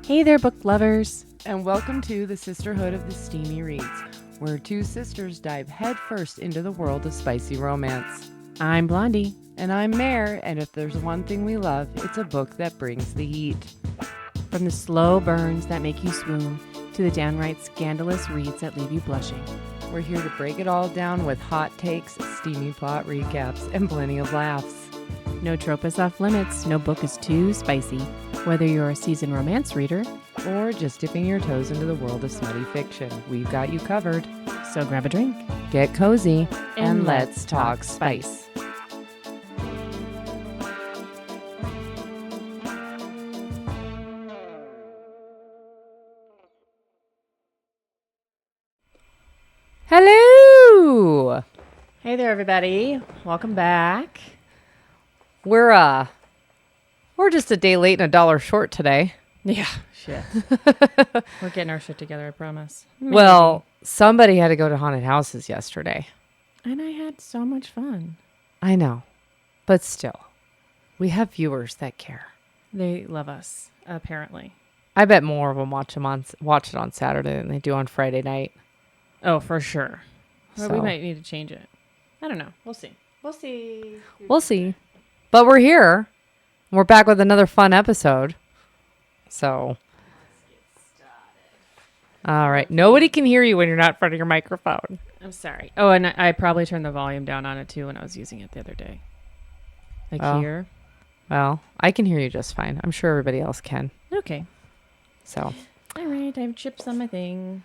Hey there, book lovers. And welcome to the Sisterhood of the Steamy Reads, where two sisters dive headfirst into the world of spicy romance. I'm Blondie. And I'm Mare, and if there's one thing we love, it's a book that brings the heat. From the slow burns that make you swoon to the downright scandalous reads that leave you blushing. We're here to break it all down with hot takes, steamy plot recaps, and plenty of laughs. No trope is off limits, no book is too spicy. Whether you're a seasoned romance reader or just dipping your toes into the world of smutty fiction, we've got you covered. So grab a drink, get cozy, and let's talk spice. Hello! Hey there, everybody. Welcome back. We're just a day late and $1 short today. Yeah, shit. We're getting our shit together, I promise. Maybe. Well, somebody had to go to haunted houses yesterday. And I had so much fun. I know. But still, we have viewers that care. They love us, apparently. I bet more of them watch it on Saturday than they do on Friday night. Oh, for sure. Well, So. we might need to change it. I don't know. We'll see. We'll see. But we're here. We're back with another fun episode. So. All right. Nobody can hear you when you're not in front of your microphone. I'm sorry. Oh, and I probably turned the volume down on it too when I was using it the other day. Like here. Well, I can hear you just fine. I'm sure everybody else can. Okay. So. All right. I have chips on my thing.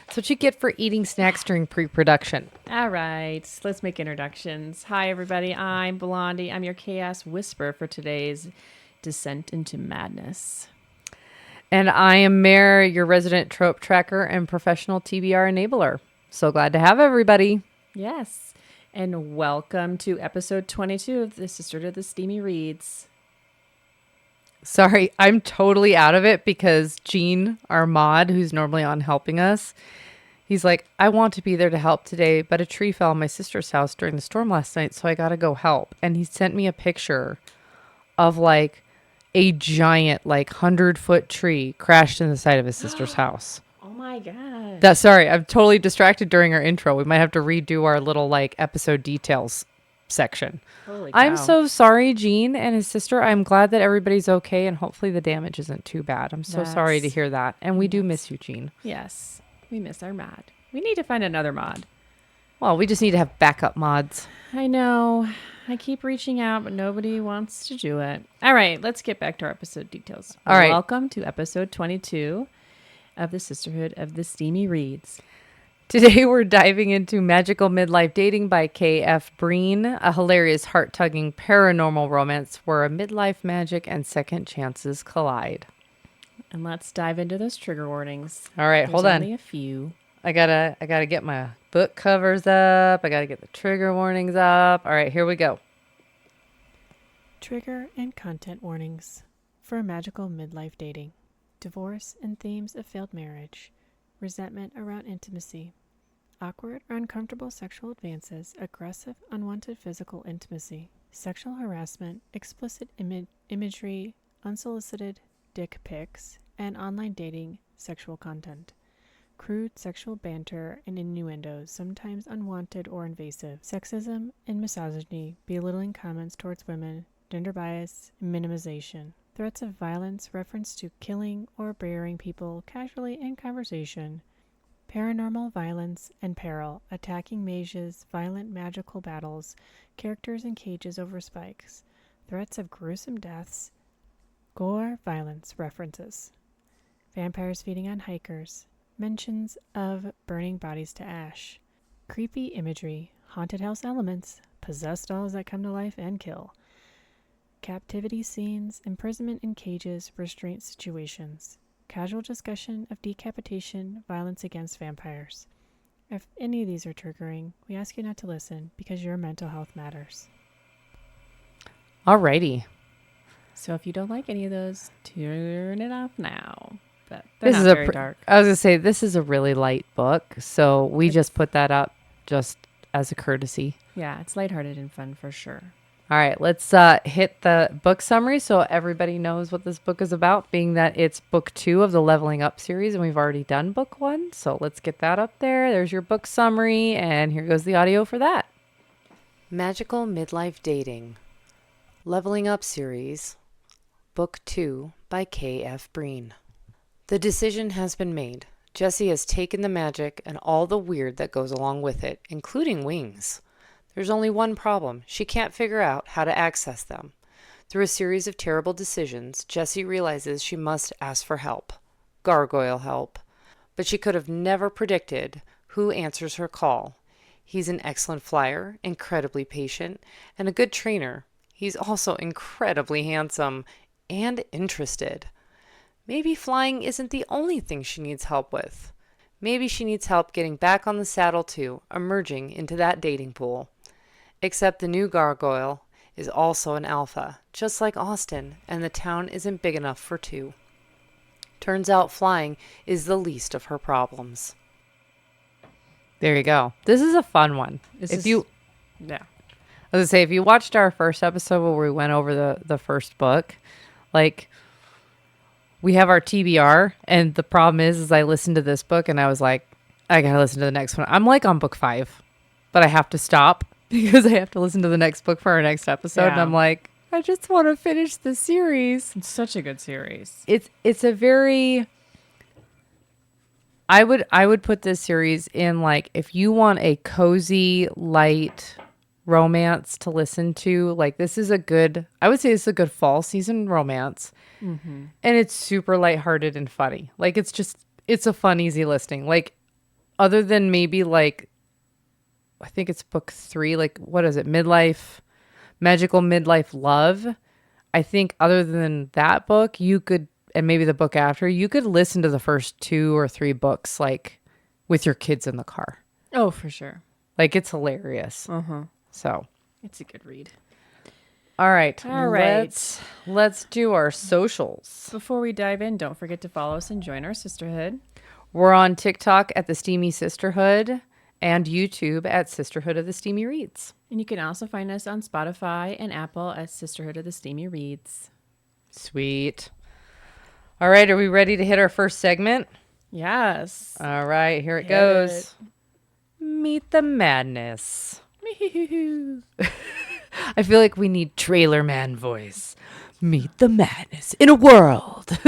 That's what you get for eating snacks during pre-production. All right. Let's make introductions. Hi, everybody. I'm Blondie. I'm your chaos whisperer for today's descent into madness. And I am Mare, your resident trope tracker and professional TBR enabler. So glad to have everybody. Yes. And welcome to episode 22 of the Sisterhood of the Steamy Reads. Sorry, I'm totally out of it because Gene, our mod, who's normally on helping us, he's like, I want to be there to help today, but a tree fell on my sister's house during the storm last night, so I got to go help. And he sent me a picture of like a giant, like 100-foot tree crashed in the side of his sister's house. Oh my God. Sorry, I'm totally distracted during our intro. We might have to redo our little like episode details section. Holy cow. I'm so sorry, Gene and his sister. I'm glad that everybody's okay and hopefully the damage isn't too bad. I'm so sorry to hear that. And we do miss you, Gene. Yes, we miss our mod. We need to find another mod. Well, we just need to have backup mods. I know. I keep reaching out, but nobody wants to do it. All right, let's get back to our episode details. All right. Welcome to episode 22 of the Sisterhood of the Steamy Reads. Today we're diving into Magical Midlife Dating by K.F. Breene, a hilarious heart-tugging paranormal romance where a midlife magic and second chances collide. And let's dive into those trigger warnings. All right, hold on. Only a few. I gotta get my book covers up. I gotta get the trigger warnings up. All right, here we go. Trigger and content warnings for magical midlife dating. Divorce and themes of failed marriage. Resentment around intimacy. Awkward or uncomfortable sexual advances. Aggressive, unwanted physical intimacy. Sexual harassment. Explicit imagery. Unsolicited dick pics. And online dating sexual content. Crude sexual banter and innuendos, sometimes unwanted or invasive. Sexism and misogyny. Belittling comments towards women. Gender bias and minimization. Threats of violence, reference to killing or burying people casually in conversation. Paranormal violence and peril, attacking mages, violent magical battles, characters in cages over spikes. Threats of gruesome deaths, gore, violence, references. Vampires feeding on hikers. Mentions of burning bodies to ash. Creepy imagery, haunted house elements, possessed dolls that come to life and kill. Captivity scenes, imprisonment in cages, restraint situations. Casual discussion of decapitation, violence against vampires. If any of these are triggering, we ask you not to listen because your mental health matters. Alrighty. So if you don't like any of those, turn it off now. But This they're is not very a dark. I was gonna say this is a really light book, so we just put that up just as a courtesy. Yeah, it's lighthearted and fun for sure. All right, let's hit the book summary so everybody knows what this book is about, being that it's book 2 of the Leveling Up series, and we've already done book 1. So let's get that up there. There's your book summary, and here goes the audio for that. Magical Midlife Dating, Leveling Up series, book 2 by K.F. Breene. The decision has been made. Jessie has taken the magic and all the weird that goes along with it, including wings. There's only one problem. She can't figure out how to access them. Through a series of terrible decisions, Jessie realizes she must ask for help. Gargoyle help. But she could have never predicted who answers her call. He's an excellent flyer, incredibly patient, and a good trainer. He's also incredibly handsome and interested. Maybe flying isn't the only thing she needs help with. Maybe she needs help getting back on the saddle too, emerging into that dating pool. Except the new gargoyle is also an alpha, just like Austin, and the town isn't big enough for 2. Turns out flying is the least of her problems. There you go. This is a fun one. Yeah. I was gonna say, if you watched our first episode where we went over the first book, like, we have our TBR, and the problem is I listened to this book and I was like, I gotta listen to the next one. I'm like on book 5, but I have to stop because I have to listen to the next book for our next episode. And Yeah. I'm like, I just want to finish the series. It's such a good series. It's a very, I would put this series in, like, if you want a cozy, light romance to listen to, like, this is a good, I would say this is a good fall season romance. And it's super lighthearted and funny. Like, it's a fun, easy listening. Like, other than maybe, like, I think it's book 3, like, what is it? Magical Midlife Love. I think other than that book, you could, and maybe the book after, you could listen to the first 2 or 3 books, like, with your kids in the car. Oh, for sure. Like, it's hilarious. So, It's a good read. all right. All right. Let's do our socials. Before we dive in, don't forget to follow us and join our sisterhood. We're on TikTok at the Steamy Sisterhood and YouTube at Sisterhood of the Steamy Reads. And you can also find us on Spotify and Apple at Sisterhood of the Steamy Reads. Sweet. All right. Are we ready to hit our first segment? Yes. All right. Here it Hit goes. Meet the Madness. I feel like we need Trailer Man voice. Meet the madness in a world,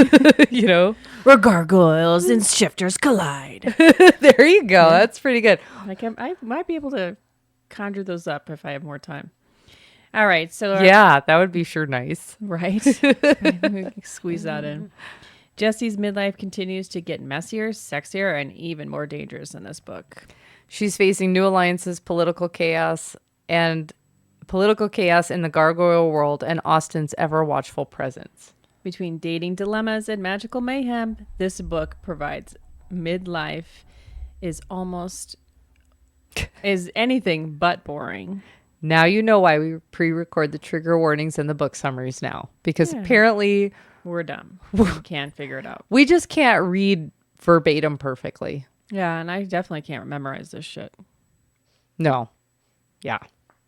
you know, Where gargoyles and shifters collide. there you go. That's pretty good. I might be able to conjure those up if I have more time. All right. So, Yeah, that would be sure nice. right. Squeeze that in. Jessie's midlife continues to get messier, sexier, and even more dangerous in this book. She's facing new alliances, political chaos in the gargoyle world, and Austin's ever watchful presence. Between dating dilemmas and magical mayhem, this book provides midlife is anything but boring. Now you know why we pre-record the trigger warnings and the book summaries now, because Yeah. apparently We're dumb. We can't figure it out. we just can't read verbatim perfectly. Yeah, and I definitely can't memorize this shit. No. Yeah.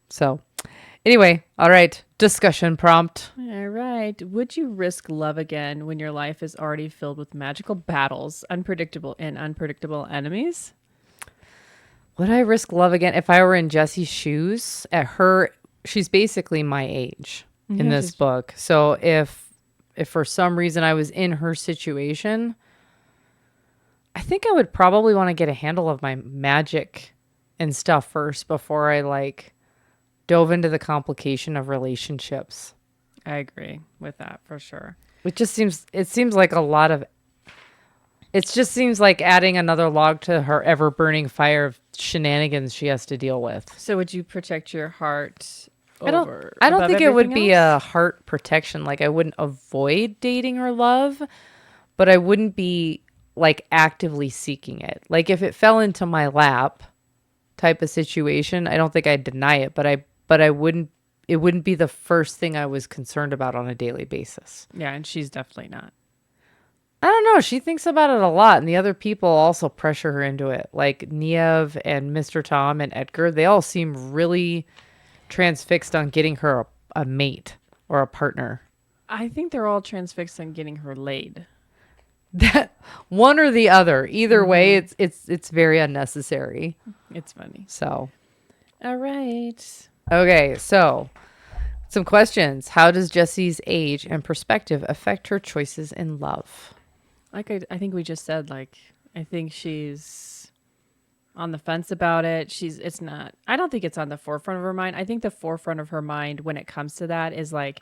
So anyway, all right. Discussion prompt. All right. Would you risk love again when your life is already filled with magical battles, unpredictable enemies? Would I risk love again if I were in Jessie's shoes? She's basically my age in Yeah, this she's- book. So if for some reason I was in her situation, I think I would probably want to get a handle of my magic and stuff first before I, like, dove into the complication of relationships. I agree with that for sure. It seems like a lot of, it just seems like adding another log to her ever burning fire of shenanigans she has to deal with. So would you protect your heart I don't above think it would everything be else? a heart protection. Like, I wouldn't avoid dating or love, but I wouldn't be, like, actively seeking it. Like, if it fell into my lap type of situation, I don't think I'd deny it, but I wouldn't, it wouldn't be the first thing I was concerned about on a daily basis. Yeah, and she's definitely not. I don't know. She thinks about it a lot, and the other people also pressure her into it. Like Niev and Mr. Tom and Edgar, they all seem really transfixed on getting her a mate or a partner. I think they're all transfixed on getting her laid. That one or the other. Either way, it's very unnecessary. It's funny. So, All right. okay, so some questions. How does Jessie's age and perspective affect her choices in love? Like I think we just said, like, I think she's on the fence about it. It's not, I don't think it's on the forefront of her mind. I think the forefront of her mind when it comes to that is like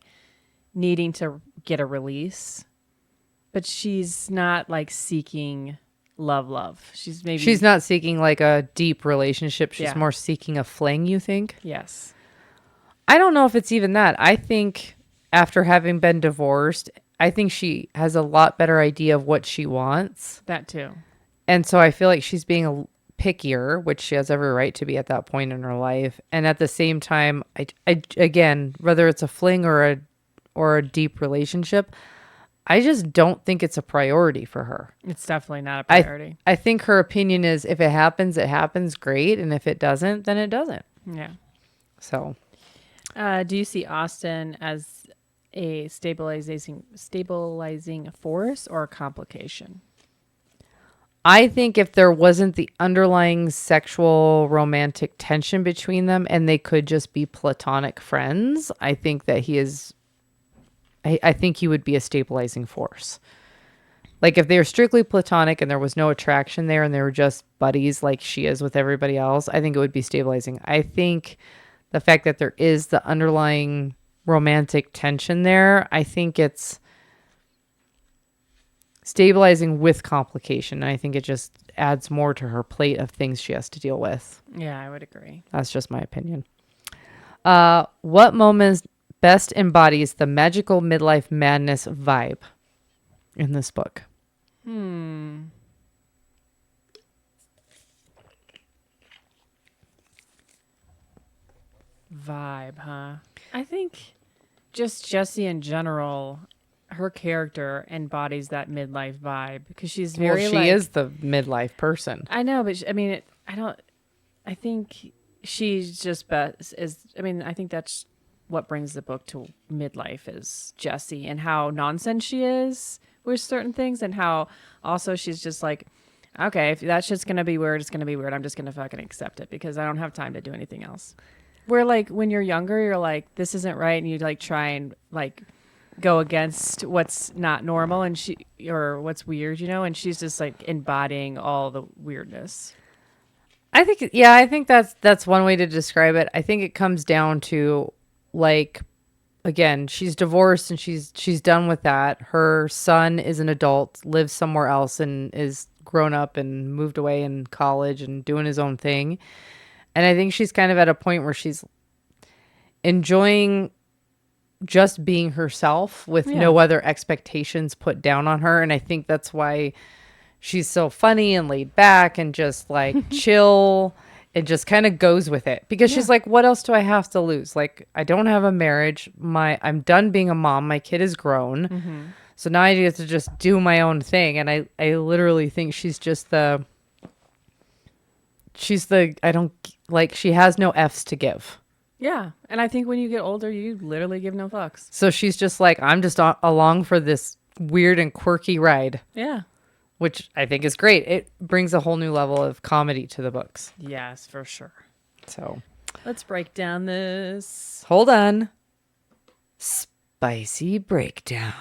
needing to get a release. But she's not like seeking love. She's not seeking like a deep relationship. She's Yeah. more seeking a fling, you think? Yes. I don't know if it's even that. I think after having been divorced, I think she has a lot better idea of what she wants. That too. And so I feel like she's being a pickier, which she has every right to be at that point in her life. And at the same time, I again, whether it's a fling or a deep relationship, I just don't think it's a priority for her. It's definitely not a priority. I think her opinion is if it happens, great. And if it doesn't, then it doesn't. Yeah. So, do you see Austin as a stabilizing force or a complication? I think if there wasn't the underlying sexual romantic tension between them and they could just be platonic friends, I think that I think he would be a stabilizing force. Like if they were strictly platonic and there was no attraction there and they were just buddies like she is with everybody else, I think it would be stabilizing. I think the fact that there is the underlying romantic tension there, I think it's stabilizing with complication. And I think it just adds more to her plate of things she has to deal with. Yeah, I would agree. That's just my opinion. What moments best embodies the magical midlife madness vibe in this book? Vibe, huh? I think just Jessie in general, her character embodies that midlife vibe because she's very she is the midlife person. I know, but I think she's just best I think that's what brings the book to midlife is Jessie and how nonsense she is with certain things and how also she's just like, okay, if that shit's going to be weird, it's going to be weird. I'm just going to fucking accept it because I don't have time to do anything else. Where like when you're younger, you're like, this isn't right. And you like try and like go against what's not normal and or what's weird, and she's just like embodying all the weirdness. I think that's one way to describe it. I think it comes down to like, again, she's divorced and she's done with that. Her son is an adult, lives somewhere else and is grown up and moved away in college and doing his own thing. And I think she's kind of at a point where she's enjoying just being herself with no other expectations put down on her. And I think that's why she's so funny and laid back and just like chill and just kind of goes with it because she's like, what else do I have to lose? Like, I don't have a marriage. I'm done being a mom. My kid is grown. Mm-hmm. So now I get to just do my own thing. And I literally think she has no F's to give. Yeah. And I think when you get older, you literally give no fucks. So she's just like, I'm just along for this weird and quirky ride. Yeah. Which I think is great. It brings a whole new level of comedy to the books. Yes, for sure. So let's break down this. Hold on. Spicy breakdown.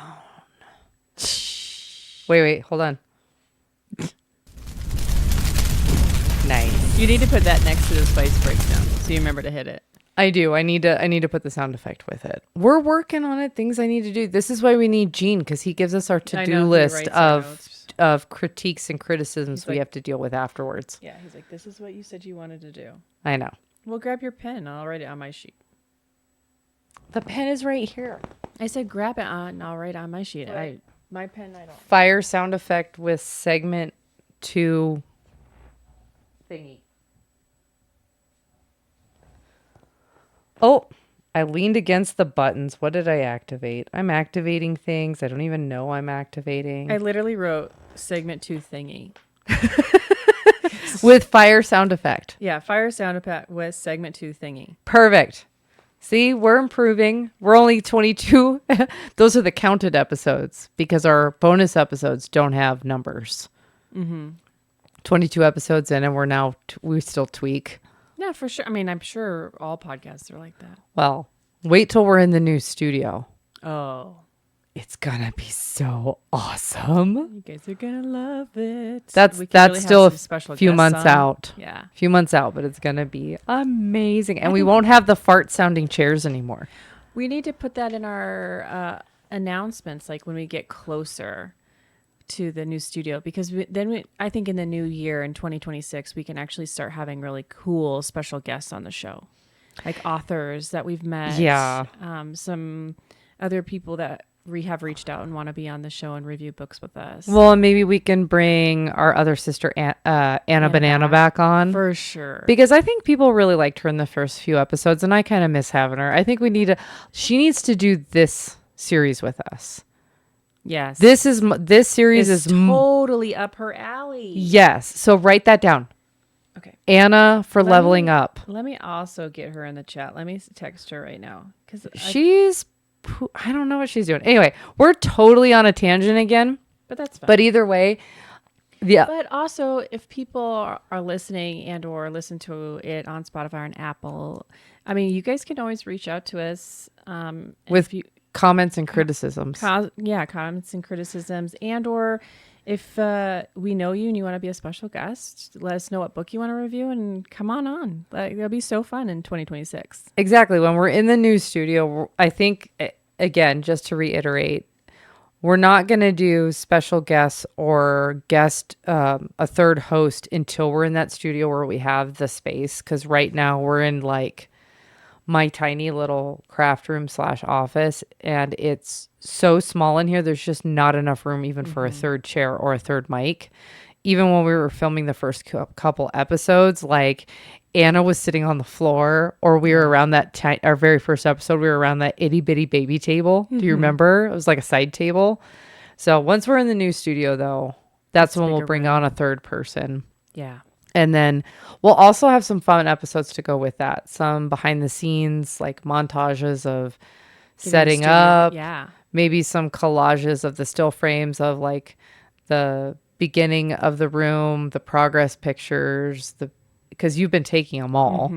Wait, hold on. Nice. You need to put that next to the spice breakdown so you remember to hit it. I do. I need to put the sound effect with it. We're working on it. Things I need to do. This is why we need Gene because he gives us our to-do list of critiques and criticisms we have to deal with afterwards. Yeah, he's like, this is what you said you wanted to do. I know. Well, grab your pen. I'll write it on my sheet. The pen is right here. I said grab it and I'll write it on my sheet. My pen, I don't. Fire sound effect with segment 2 thingy. Oh, I leaned against the buttons. What did I activate? I'm activating things I don't even know I'm activating. I literally wrote segment 2 thingy. With fire sound effect. Yeah, fire sound effect with segment 2 thingy. Perfect. See, we're improving. We're only 22. Those are the counted episodes because our bonus episodes don't have numbers. 22 episodes in, and we're now, we still tweak. Yeah, for sure. I mean, I'm sure all podcasts are like that. Well, wait till we're in the new studio. Oh. It's gonna be so awesome. You guys are going to love it. That's We can really still have a some special few guests months on. out. Yeah. A few months out, but it's gonna be amazing. And we won't have the fart sounding chairs anymore. We need to put that in our announcements, like when we get closer to the new studio, because I think in the new year in 2026, we can actually start having really cool special guests on the show, like authors that we've met. Yeah. Some other people that have reached out and want to be on the show and review books with us. Well, and maybe we can bring our other sister, Anna Banana, back on. For sure. Because I think people really liked her in the first few episodes, and I kind of miss having her. I think she needs to do this series with us. Yes. This series is totally up her alley. Yes. So write that down. Okay. Anna for leveling up. Let me also get her in the chat. Let me text her right now. I don't know what she's doing. Anyway, we're totally on a tangent again. But that's fine. But either way, yeah. But also, if people are listening and or listen to it on Spotify and Apple, I mean, you guys can always reach out to us with comments and criticisms. Comments and criticisms, and or if we know you and you want to be a special guest, let us know what book you want to review and come on. Like, it'll be so fun in 2026. Exactly. When we're in the new studio, I think, again, just to reiterate, we're not going to do special guests or a third host until we're in that studio where we have the space. Because right now we're in like my tiny little craft room / office, and it's so small in here. There's just not enough room even for a third chair or a third mic. Even when we were filming the first couple episodes, like Anna was sitting on the floor, or we were around our very first episode, we were around that itty bitty baby table. Do you remember? It was like a side table. So once we're in the new studio though, that's when we'll bring on a third person. Yeah. And then we'll also have some fun episodes to go with that. Some behind the scenes, like montages of setting up. Yeah. Maybe some collages of the still frames of like the beginning of the room, the progress pictures, because you've been taking them all.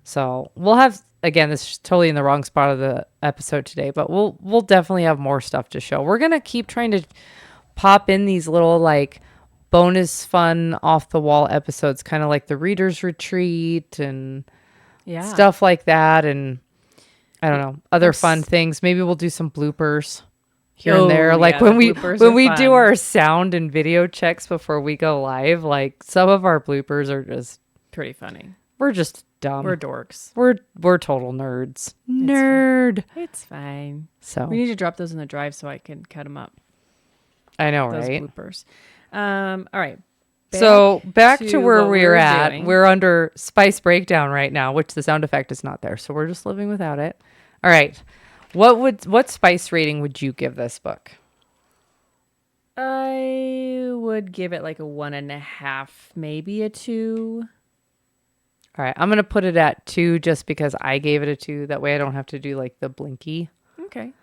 So we'll have, again, this is totally in the wrong spot of the episode today, but we'll definitely have more stuff to show. We're going to keep trying to pop in these little like bonus fun off the wall episodes, kind of like the reader's retreat and stuff like that. And I don't know, other fun things. Maybe we'll do some bloopers here and there. Like when we do our sound and video checks before we go live, like some of our bloopers are just pretty funny. We're just dumb. We're dorks. We're total nerds. It's fine. So we need to drop those in the drive so I can cut them up. I know, those right? Bloopers. All right. Back to where we're at. Doing. We're under Spice Breakdown right now, which the sound effect is not there, so we're just living without it. All right. What Spice rating would you give this book? I would give it like a 1.5, maybe a 2. All right. I'm going to put it at 2 just because I gave it a 2. That way I don't have to do like the blinky. Okay.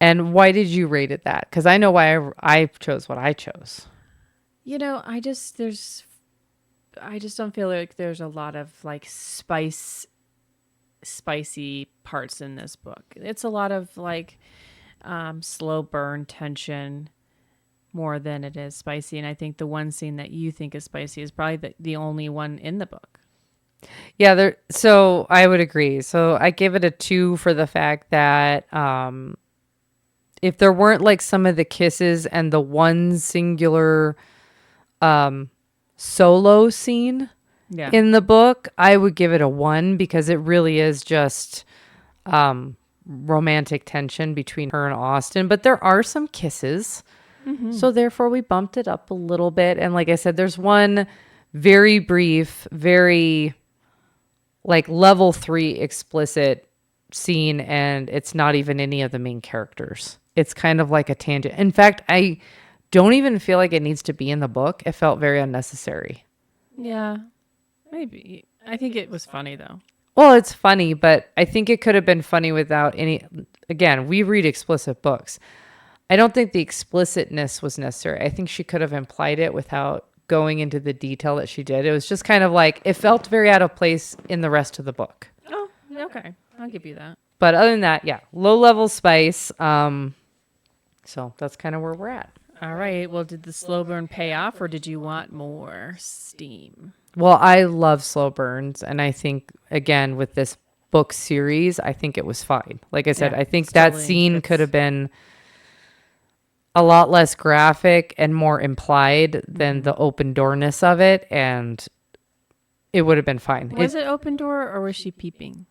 And why did you rate it that? Because I know why I chose what I chose. You know, I just don't feel like there's a lot of like spicy parts in this book. It's a lot of like slow burn tension more than it is spicy. And I think the one scene that you think is spicy is probably the only one in the book. Yeah, so I would agree. So I give it a 2 for the fact that if there weren't like some of the kisses and the one singular solo scene in the book, I would give it a 1 because it really is just romantic tension between her and Austin. But there are some kisses. So therefore we bumped it up a little bit. And like I said, there's one very brief, very like level 3 explicit scene, and it's not even any of the main characters. It's kind of like a tangent. In fact, I don't even feel like it needs to be in the book. It felt very unnecessary. Yeah, maybe. I think it was funny though. Well, it's funny, but I think it could have been funny without any. Again, we read explicit books. I don't think the explicitness was necessary. I think she could have implied it without going into the detail that she did. It was just kind of like, it felt very out of place in the rest of the book. Oh, okay. I'll give you that. But other than that, yeah, low level spice. So that's kind of where we're at. All right. Well, did the slow burn pay off, or did you want more steam? Well, I love slow burns. And I think, again, with this book series, I think it was fine. Like I said, Yeah, I think it's that totally scene fits. could have been a lot less graphic and more implied than the open doorness of it. And it would have been fine. Was it open door, or was she peeping?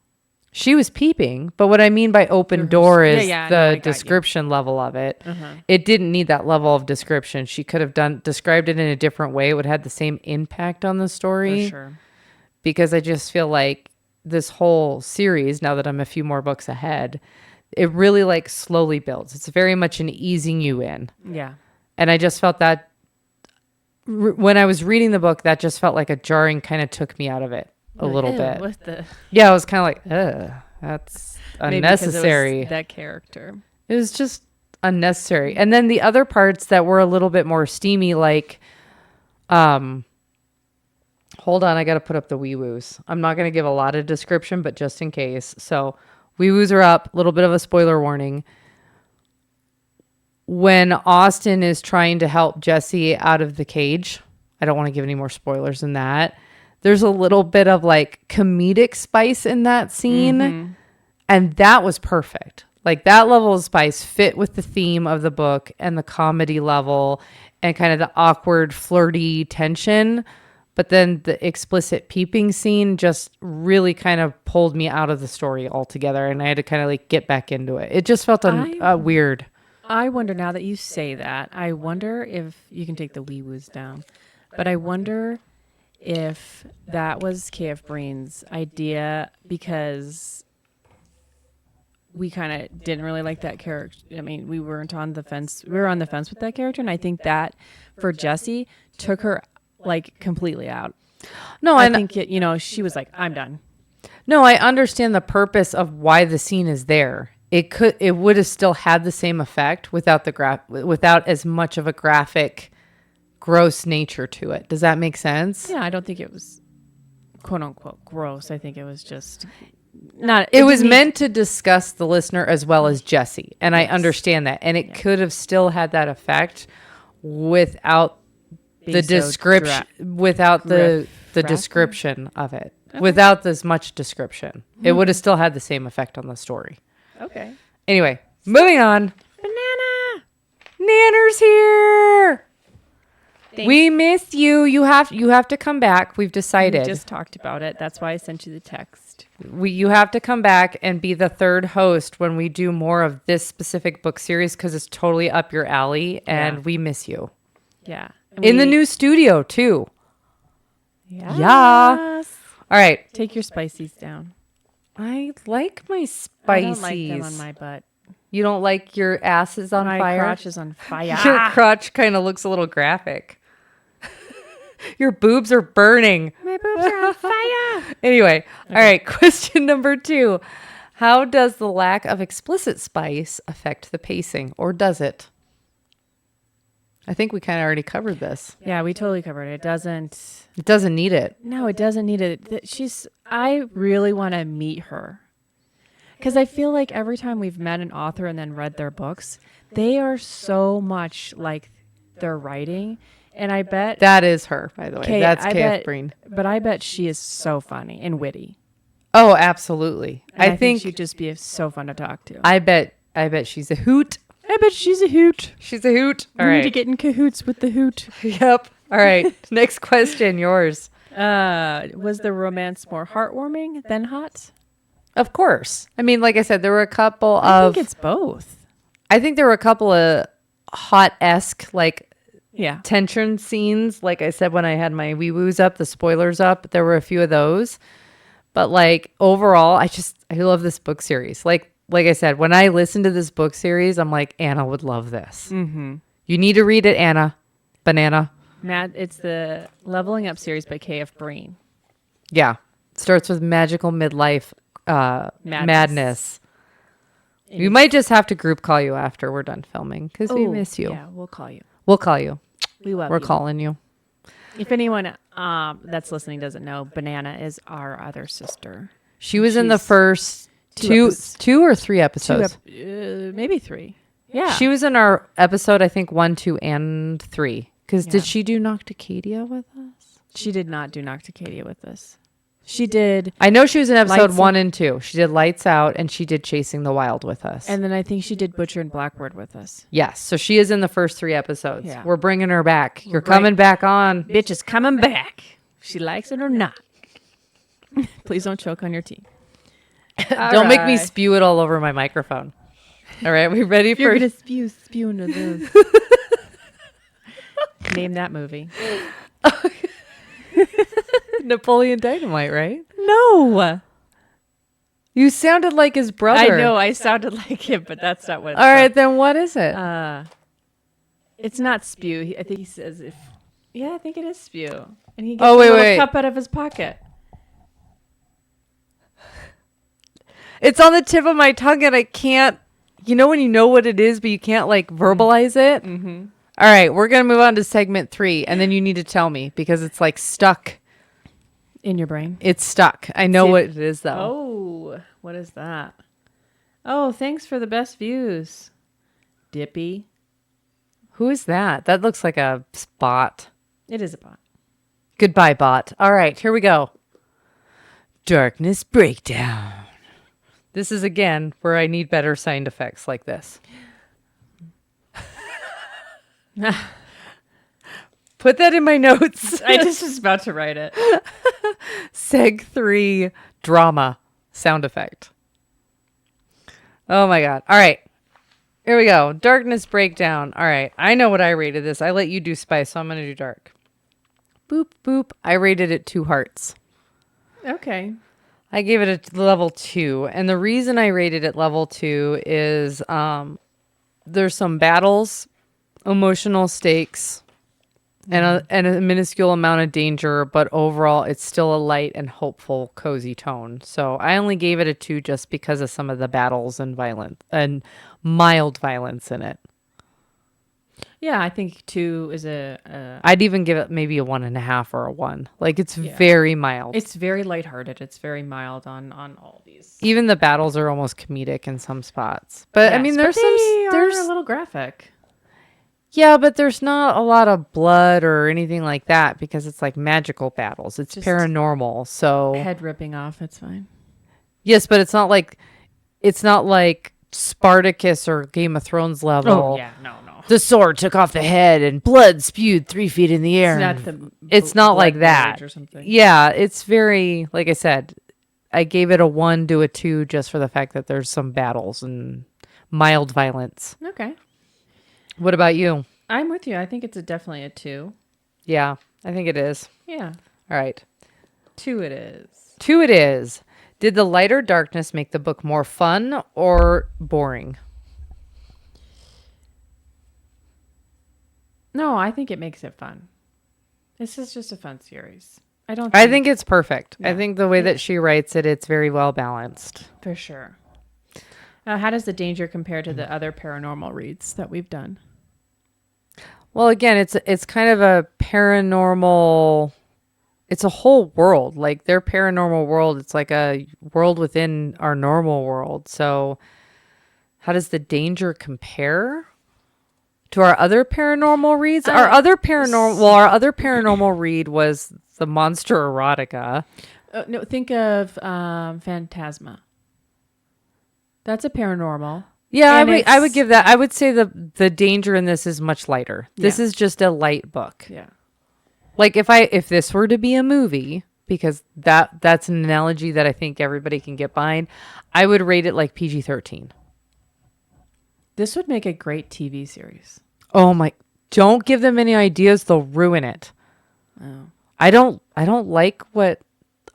She was peeping, but what I mean by open Through her door s- is yeah, yeah, no, I the got you. description level of it. Uh-huh. It didn't need that level of description. She could have described it in a different way. It would have had the same impact on the For story. sure. Because I just feel like this whole series, now that I'm a few more books ahead, it really like slowly builds. It's very much an easing you in. Yeah. And I just felt that when I was reading the book, that just felt like a jarring kind of took me out of it a little Ew, bit. What the? Yeah, I was kind of like, ugh, that's Maybe because it was unnecessary. that character. It was just unnecessary. And then the other parts that were a little bit more steamy, like, hold on, I got to put up the wee woos. I'm not going to give a lot of description, but just in case. So wee woos are up, a little bit of a spoiler warning. When Austin is trying to help Jesse out of the cage, I don't want to give any more spoilers than that. There's a little bit of like comedic spice in that scene. And that was perfect. Like that level of spice fit with the theme of the book and the comedy level and kind of the awkward, flirty tension. But then the explicit peeping scene just really kind of pulled me out of the story altogether. And I had to kind of like get back into it. It just felt weird. I wonder, now that you say that, I wonder if you can take the wee woos down, but I wonder if that was KF Breene's idea, because we kind of didn't really like that character. I mean, we weren't on the fence. We were on the fence with that character. And I think that for Jessie took her like completely out. No, I think she was like, I'm done. No, I understand the purpose of why the scene is there. It would have still had the same effect without without as much of a graphic, gross nature to it. Does that make sense? Yeah, I don't think it was quote unquote gross. I think it was just not. It was meant to discuss the listener as well as Jesse, and I understand that. And it could have still had that effect without the description, without the description of it, without this much description. It would have still had the same effect on the story. Okay. Anyway, moving on. Banana. Nanner's here. Thanks. We miss you. You have to come back. We've decided. We just talked about it. That's why I sent you the text. You have to come back and be the third host when we do more of this specific book series, because it's totally up your alley, and we miss you. Yeah. In the new studio too. Yes. Yeah. All right. Take your spices down. I like my spices. I don't like them on my butt. You don't like your ass is on My fire? crotch is on fire. Your crotch kind of looks a little graphic. Your boobs are burning. My boobs are on fire. Anyway, all right. Question number 2. How does the lack of explicit spice affect the pacing, or does it? I think we kind of already covered this. Yeah, we totally covered it. It doesn't. It doesn't need it. No, it doesn't need it. I really want to meet her, because I feel like every time we've met an author and then read their books, they are so much like their writing. And I bet That is her, by the way. That's I KF bet, Breene. But I bet she is so funny and witty. Oh, absolutely. And I think she'd just be so fun to talk to. I bet she's a hoot. I bet she's a hoot. She's a hoot. All We right. need to get in cahoots with the hoot. Yep. All right. Next question, yours. Was the romance more heartwarming than hot? Of course. I mean, like I said, there were a couple I of think it's both. I think there were a couple of hot-esque like Yeah. tension scenes. Like I said, when I had my wee woos up, the spoilers up, there were a few of those. But like overall, I love this book series. Like I said, when I listen to this book series, I'm like, Anna would love this. Mm-hmm. You need to read it, Anna. Banana. Matt, it's the Leveling Up series by KF Breene. Yeah. Starts with magical midlife madness. And We might just have to group call you after we're done filming because we miss you. Yeah, we'll call you. We'll call you. We love We're you. calling you. If anyone that's listening doesn't know, Banana is our other sister. She was in the She's first two or three episodes. Maybe 3. Yeah. She was in our episode, I think 1, 2, and 3. Because Yeah. did she do Nocticadia with us? She did not do Nocticadia with us. She did. I know she was in episode Lights 1 and 2. She did Lights Out and she did Chasing the Wild with us. And then I think she did Butcher and Blackbird with us. Yes, so she is in the first 3 episodes. Yeah. We're bringing her back. You're bring- coming back on. Bitch is coming back. She likes it or not. Please don't choke on your tea. Don't make me spew it all over my microphone. All right, we ready for... You're going to spew into this. Name that movie. Napoleon Dynamite, right? No. You sounded like his brother. I know I sounded like him, but that's not what it's All right, then what is it? It's not spew. I think he says if... Yeah, I think it is spew. And he gets Oh, a wait, little wait. cup out of his pocket. It's on the tip of my tongue and I can't... You know when you know what it is, but you can't like verbalize it? Mm-hmm. All right, we're going to move on to segment 3. And then you need to tell me because it's like stuck. In your brain. It's stuck. I know See- what it is though. Oh, what is that? Oh, thanks for the best views. Dippy. Who is that? That looks like a bot. It is a bot. Goodbye, bot. All right, here we go. Darkness Breakdown. This is again where I need better sound effects like this. Put that in my notes. I just was about to write it. Seg 3 drama sound effect. Oh my God. All right. Here we go. Darkness Breakdown. All right. I know what I rated this. I let you do spice, so I'm going to do dark. Boop, boop. I rated it 2 hearts. Okay. I gave it a level 2. And the reason I rated it level 2 is there's some battles, emotional stakes, and a minuscule amount of danger, but overall it's still a light and hopeful, cozy tone. So I only gave it a 2 just because of some of the battles and violence and mild violence in it. Yeah, I think 2 is a I'd even give it maybe a 1.5 or a 1. Like it's very mild. it's very lighthearted. It's very mild on all these. Even the battles are almost comedic in some spots. But I Yes, mean, but there's they are a little graphic. Yeah, but there's not a lot of blood or anything like that because it's like magical battles. It's Just paranormal. So Head ripping off. It's fine. yes, but it's not like Spartacus or Game of Thrones level. Oh yeah, no. The sword took off the head and blood spewed 3 feet in the air. It's not like that. Or something. Yeah, it's very, like I said, I gave it a 1 to a 2 just for the fact that there's some battles and mild violence. Okay. What about you? I'm with you. I think it's definitely a 2. Yeah, I think it is. Yeah. All right. 2 it is. 2 it is. Did the lighter darkness make the book more fun or boring? No, I think it makes it fun. This is just a fun series. I think it's perfect. I Yeah. think the way that she writes it, it's very well balanced. for sure. How does the danger compare to the other paranormal reads that we've done? Well, again, it's kind of a paranormal. It's a whole world. Like their paranormal world, it's like a world within our normal world. So, how does the danger compare to our other paranormal reads? Our other paranormal read was the monster erotica. No, think of Phantasma. That's a paranormal. Yeah, And I would give that. I would say the danger in this is much lighter. This Yeah. is just a light book. Yeah. Like if this were to be a movie, because that's an analogy that I think everybody can get behind, I would rate it like PG-13. This would make a great TV series. Oh my! Don't give them any ideas; they'll ruin it. Oh. I don't like what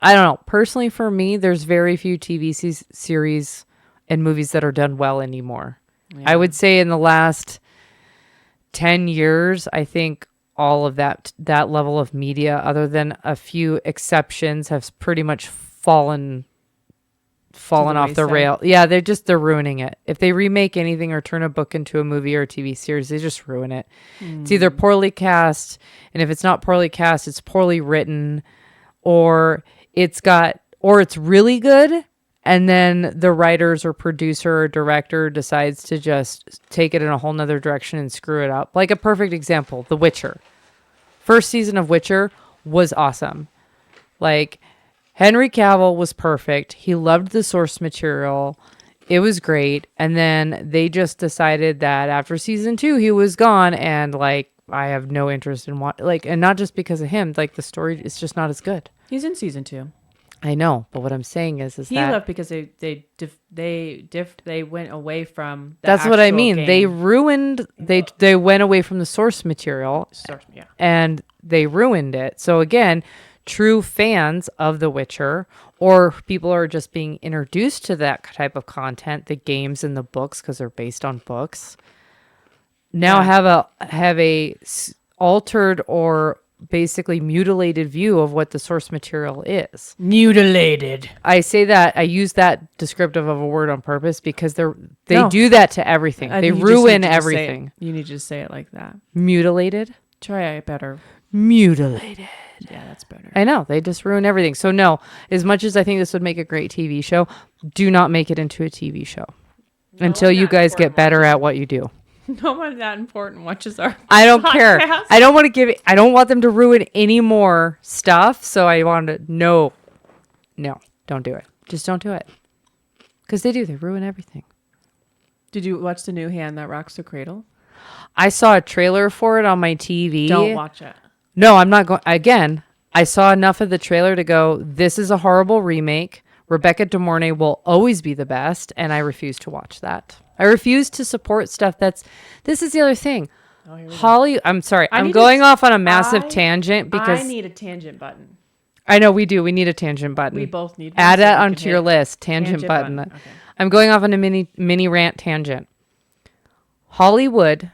I don't know. Personally, for me, there's very few TV series and movies that are done well anymore. Yeah. I would say in the last 10 years, I think all of that level of media, other than a few exceptions, has pretty much fallen off the rail. Yeah, they're ruining it. If they remake anything or turn a book into a movie or a TV series, they just ruin it. It's either poorly cast, and if it's not poorly cast, it's poorly written, or it's really good, and then the writers or producer or director decides to just take it in a whole nother direction and screw it up. Like a perfect example, The Witcher. First season of Witcher was awesome. Like, Henry Cavill was perfect. He loved the source material. It was great. And then they just decided that after season 2, he was gone. And like, I have no interest in and not just because of him, like the story is just not as good. He's in season 2. I know. But what I'm saying is he left because they went away from the that's what I mean. game. They ruined, they went away from the source material and they ruined it. So again, true fans of The Witcher, or people are just being introduced to that type of content, the games and the books, because they're based on books, now have a altered or basically mutilated view of what the source material is. Mutilated. I say that, I use that descriptive of a word on purpose because they do that to everything. They ruin everything. You need to say it like that. Mutilated? Try it better. Mutilated. Yeah, that's better. I know. They just ruin everything. So no, as much as I think this would make a great TV show, do not make it into a TV show until you guys get better at what you do. No one that important watches our I don't care. I don't want them to ruin any more stuff. So I want to no, don't do it. Just don't do it. Because they ruin everything. Did you watch the new Hand That Rocks the Cradle? I saw a trailer for it on my TV. Don't watch it. No, I'm not going. Again, I saw enough of the trailer to go, this is a horrible remake. Rebecca De Mornay will always be the best. And I refuse to watch that. I refuse to support stuff this is the other thing. I'm sorry. I'm going off on a massive tangent because I need a tangent button. I know we do. We need a tangent button. We both need one. Add that onto your list. Tangent button. Okay. I'm going off on a mini rant tangent. Hollywood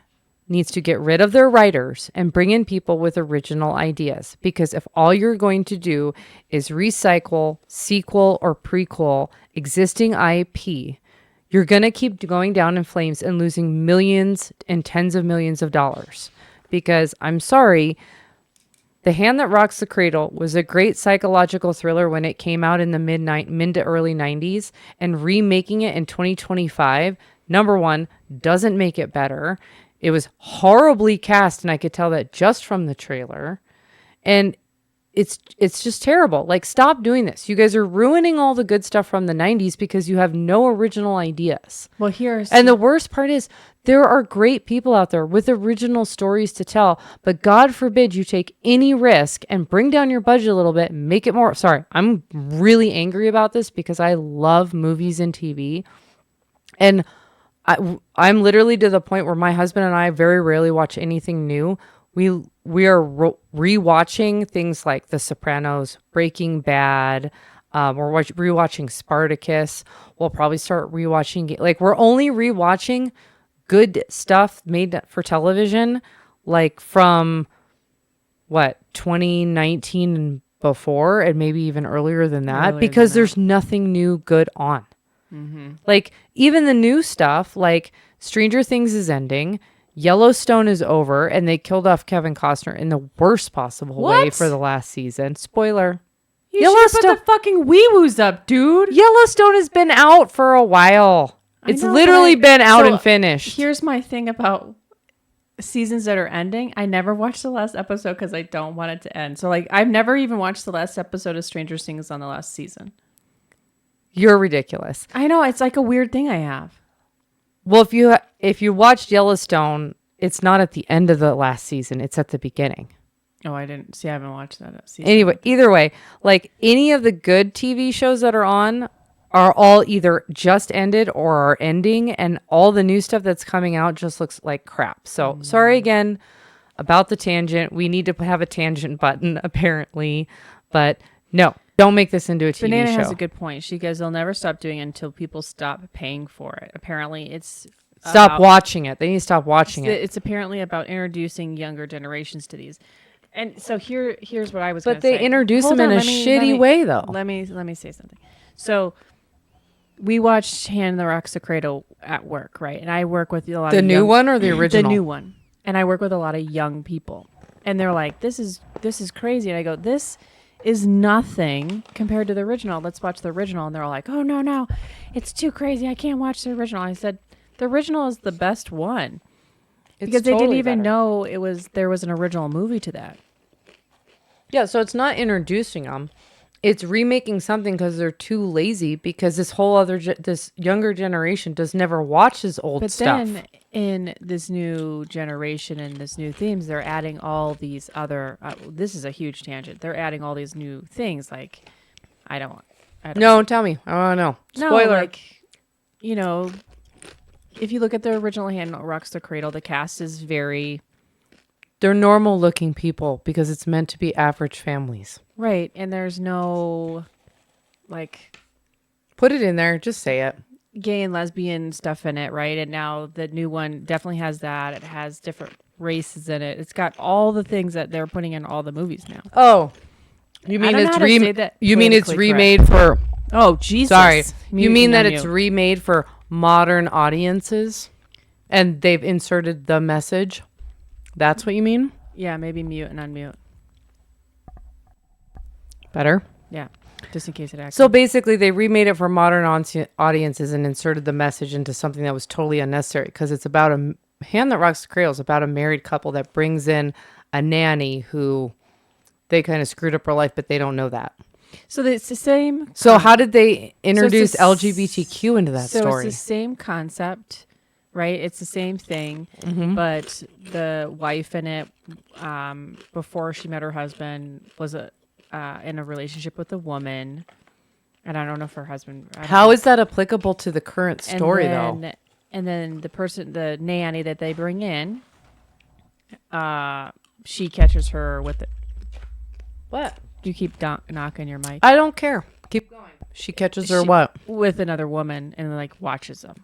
needs to get rid of their writers and bring in people with original ideas. Because if all you're going to do is recycle, sequel, or prequel existing IP, you're going to keep going down in flames and losing millions and tens of millions of dollars. Because I'm sorry, The Hand That Rocks the Cradle was a great psychological thriller when it came out in the mid to early 90s. And remaking it in 2025, number one, doesn't make it better. It was horribly cast, and I could tell that just from the trailer. And it's just terrible. Like, stop doing this. You guys are ruining all the good stuff from the 90s because you have no original ideas. Well, and the worst part is there are great people out there with original stories to tell, but God forbid you take any risk and bring down your budget a little bit, make it more. Sorry, I'm really angry about this because I love movies and TV. And I'm literally to the point where my husband and I very rarely watch anything new. We are rewatching things like The Sopranos, Breaking Bad. We're rewatching Spartacus. We'll probably start rewatching. Like, we're only rewatching good stuff made for television, like from 2019 and before, and maybe even earlier than that, because there's nothing new good on. Mm-hmm. Like, even the new stuff, like Stranger Things is ending, Yellowstone is over, and they killed off Kevin Costner in the worst possible way for the last season. Spoiler. Yellowstone, put the fucking wee-woos up, dude. Yellowstone has been out for a while. It's literally been out and finished. Here's my thing about seasons that are ending. I never watched the last episode because I don't want it to end. So, like, I've never even watched the last episode of Stranger Things on the last season. You're ridiculous. I know. It's like a weird thing I have. Well, if you watched Yellowstone, it's not at the end of the last season. It's at the beginning. Oh, I didn't see. I haven't watched that season. Anyway, either way, like, any of the good TV shows that are on are all either just ended or are ending, and all the new stuff that's coming out just looks like crap. So sorry again about the tangent. We need to have a tangent button apparently, but no. Don't make this into a TV Banana show. has a good point. She goes, they'll never stop doing it until people stop paying for it. Apparently, it's... Stop watching it. They need to stop watching it. It's apparently about introducing younger generations to these. And so here's what I was. But gonna they say. introduce Hold them on, in a shitty way, though. Let me say something. So we watched Hand the Rocks the Cradle at work, right? And I work with a lot The of new one or the original? The new one. And I work with a lot of young people, and they're like, "This is crazy." And I go, "This is nothing compared to the original. Let's watch the original." And they're all like, "Oh no, it's too crazy. I can't watch the original." I said, "The original is the best one." Because they didn't even know there was an original movie to that. Yeah, so it's not introducing them. It's remaking something because they're too lazy because this whole this younger generation does never watch this old stuff. But then in this new generation and this new themes, they're adding all these other, this is a huge tangent. They're adding all these new things like, I don't No, tell me. I want to know. Spoiler. No, like, you know, if you look at the original Hand Rocks the Cradle, the cast is very... They're normal looking people because it's meant to be average families. Right. And there's no, like... Put it in there. Just say it. Gay and lesbian stuff in it, right? And now the new one definitely has that. It has different races in it. It's got all the things that they're putting in all the movies now. Oh. You mean it's remade for... Oh, Jesus. Sorry. You mean that it's remade for modern audiences and they've inserted the message? That's what you mean? Yeah, maybe mute and unmute. Better? Yeah, just in case it acts. So basically, they remade it for modern audiences and inserted the message into something that was totally unnecessary because it's about a Hand That Rocks the Cradle is about a married couple that brings in a nanny who they kind of screwed up her life, but they don't know that. So it's the same. So how did they introduce LGBTQ into that story? So it's the same concept. Right, it's the same thing, but the wife in it, before she met her husband, was in a relationship with a woman, and I don't know if her husband. How is that applicable to the current story, though? And then the nanny that they bring in, she catches her with it. What? You keep knocking your mic. I don't care. Keep going. She catches her what? With another woman, and like watches them.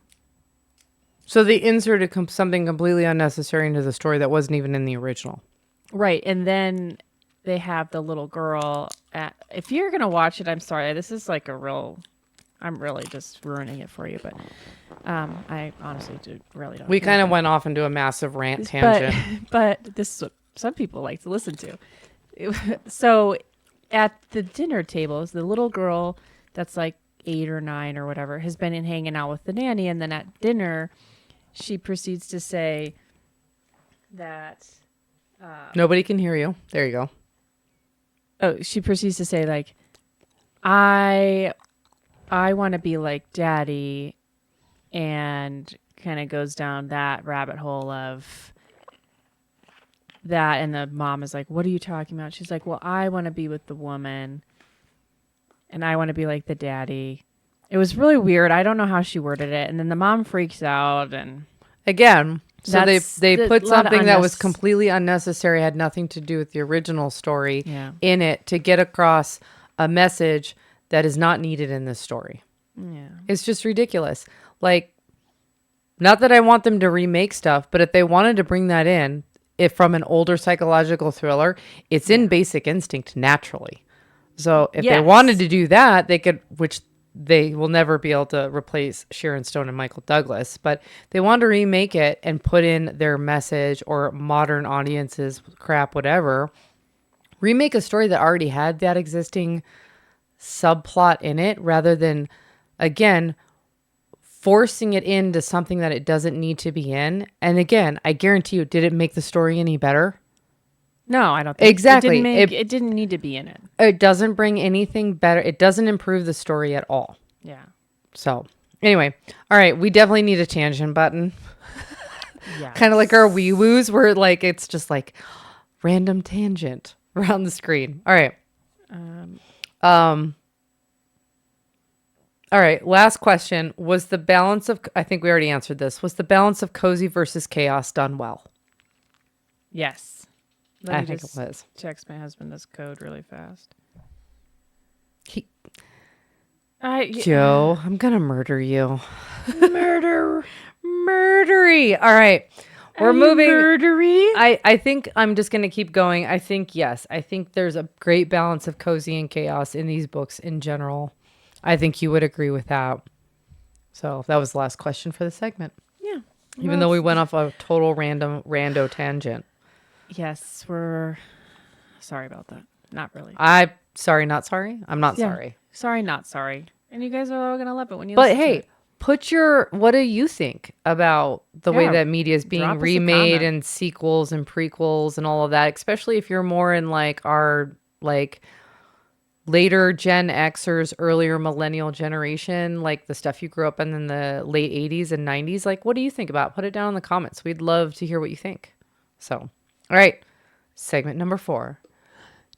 So they inserted something completely unnecessary into the story that wasn't even in the original. Right. And then they have the little girl. If you're going to watch it, I'm sorry. This is like I'm really just ruining it for you. But I honestly really don't. We kind of went off into a massive rant tangent. But this is what some people like to listen to. So at the dinner tables, the little girl that's like 8 or 9 or whatever has been hanging out with the nanny. And then at dinner... she proceeds to say that... nobody can hear you. There you go. Oh, she proceeds to say, like, I want to be like Daddy, and kind of goes down that rabbit hole of that. And the mom is like, what are you talking about? She's like, well, I want to be with the woman, and I want to be like the daddy. It was really weird. I don't know how she worded it. And then the mom freaks out. And again, so they put something that was completely unnecessary, had nothing to do with the original story in it to get across a message that is not needed in this story. Yeah. It's just ridiculous. Like, not that I want them to remake stuff, but if they wanted to bring that in, if from an older psychological thriller, it's in Basic Instinct naturally. So if they wanted to do that, they could, which they will never be able to replace Sharon Stone and Michael Douglas, but they want to remake it and put in their message or modern audiences, crap, whatever. Remake a story that already had that existing subplot in it rather than, again, forcing it into something that it doesn't need to be in. And again, I guarantee you, did it make the story any better? No, I don't think exactly. It didn't need to be in it. It doesn't bring anything better. It doesn't improve the story at all. Yeah. So anyway, all right. We definitely need a tangent button. Yeah. Kind of like our wee woos where like, it's just like random tangent around the screen. All right. All right. Last question. Was the balance of, I think we already answered this. Was the balance of cozy versus chaos done well? Yes. I think it was. Text my husband this code really fast. Joe, I'm going to murder you. Murdery. All right. We're moving. Murdery. I think I'm just going to keep going. I think, yes. I think there's a great balance of cozy and chaos in these books in general. I think you would agree with that. So that was the last question for the segment. Yeah. Even though we went off a total rando tangent. Yes, we're sorry about that. Not really. Sorry, not sorry. I'm not Yeah. sorry. Sorry, not sorry. And you guys are all going to love it when you But listen to hey, it. what do you think about the way Yeah, that media is being drop us a remade comment. and sequels and prequels and all of that, especially if you're more in like our like later Gen Xers, earlier millennial generation, like the stuff you grew up in the late 80s and 90s. Like, what do you think about it? Put it down in the comments. We'd love to hear what you think. So, all right. Segment number 4.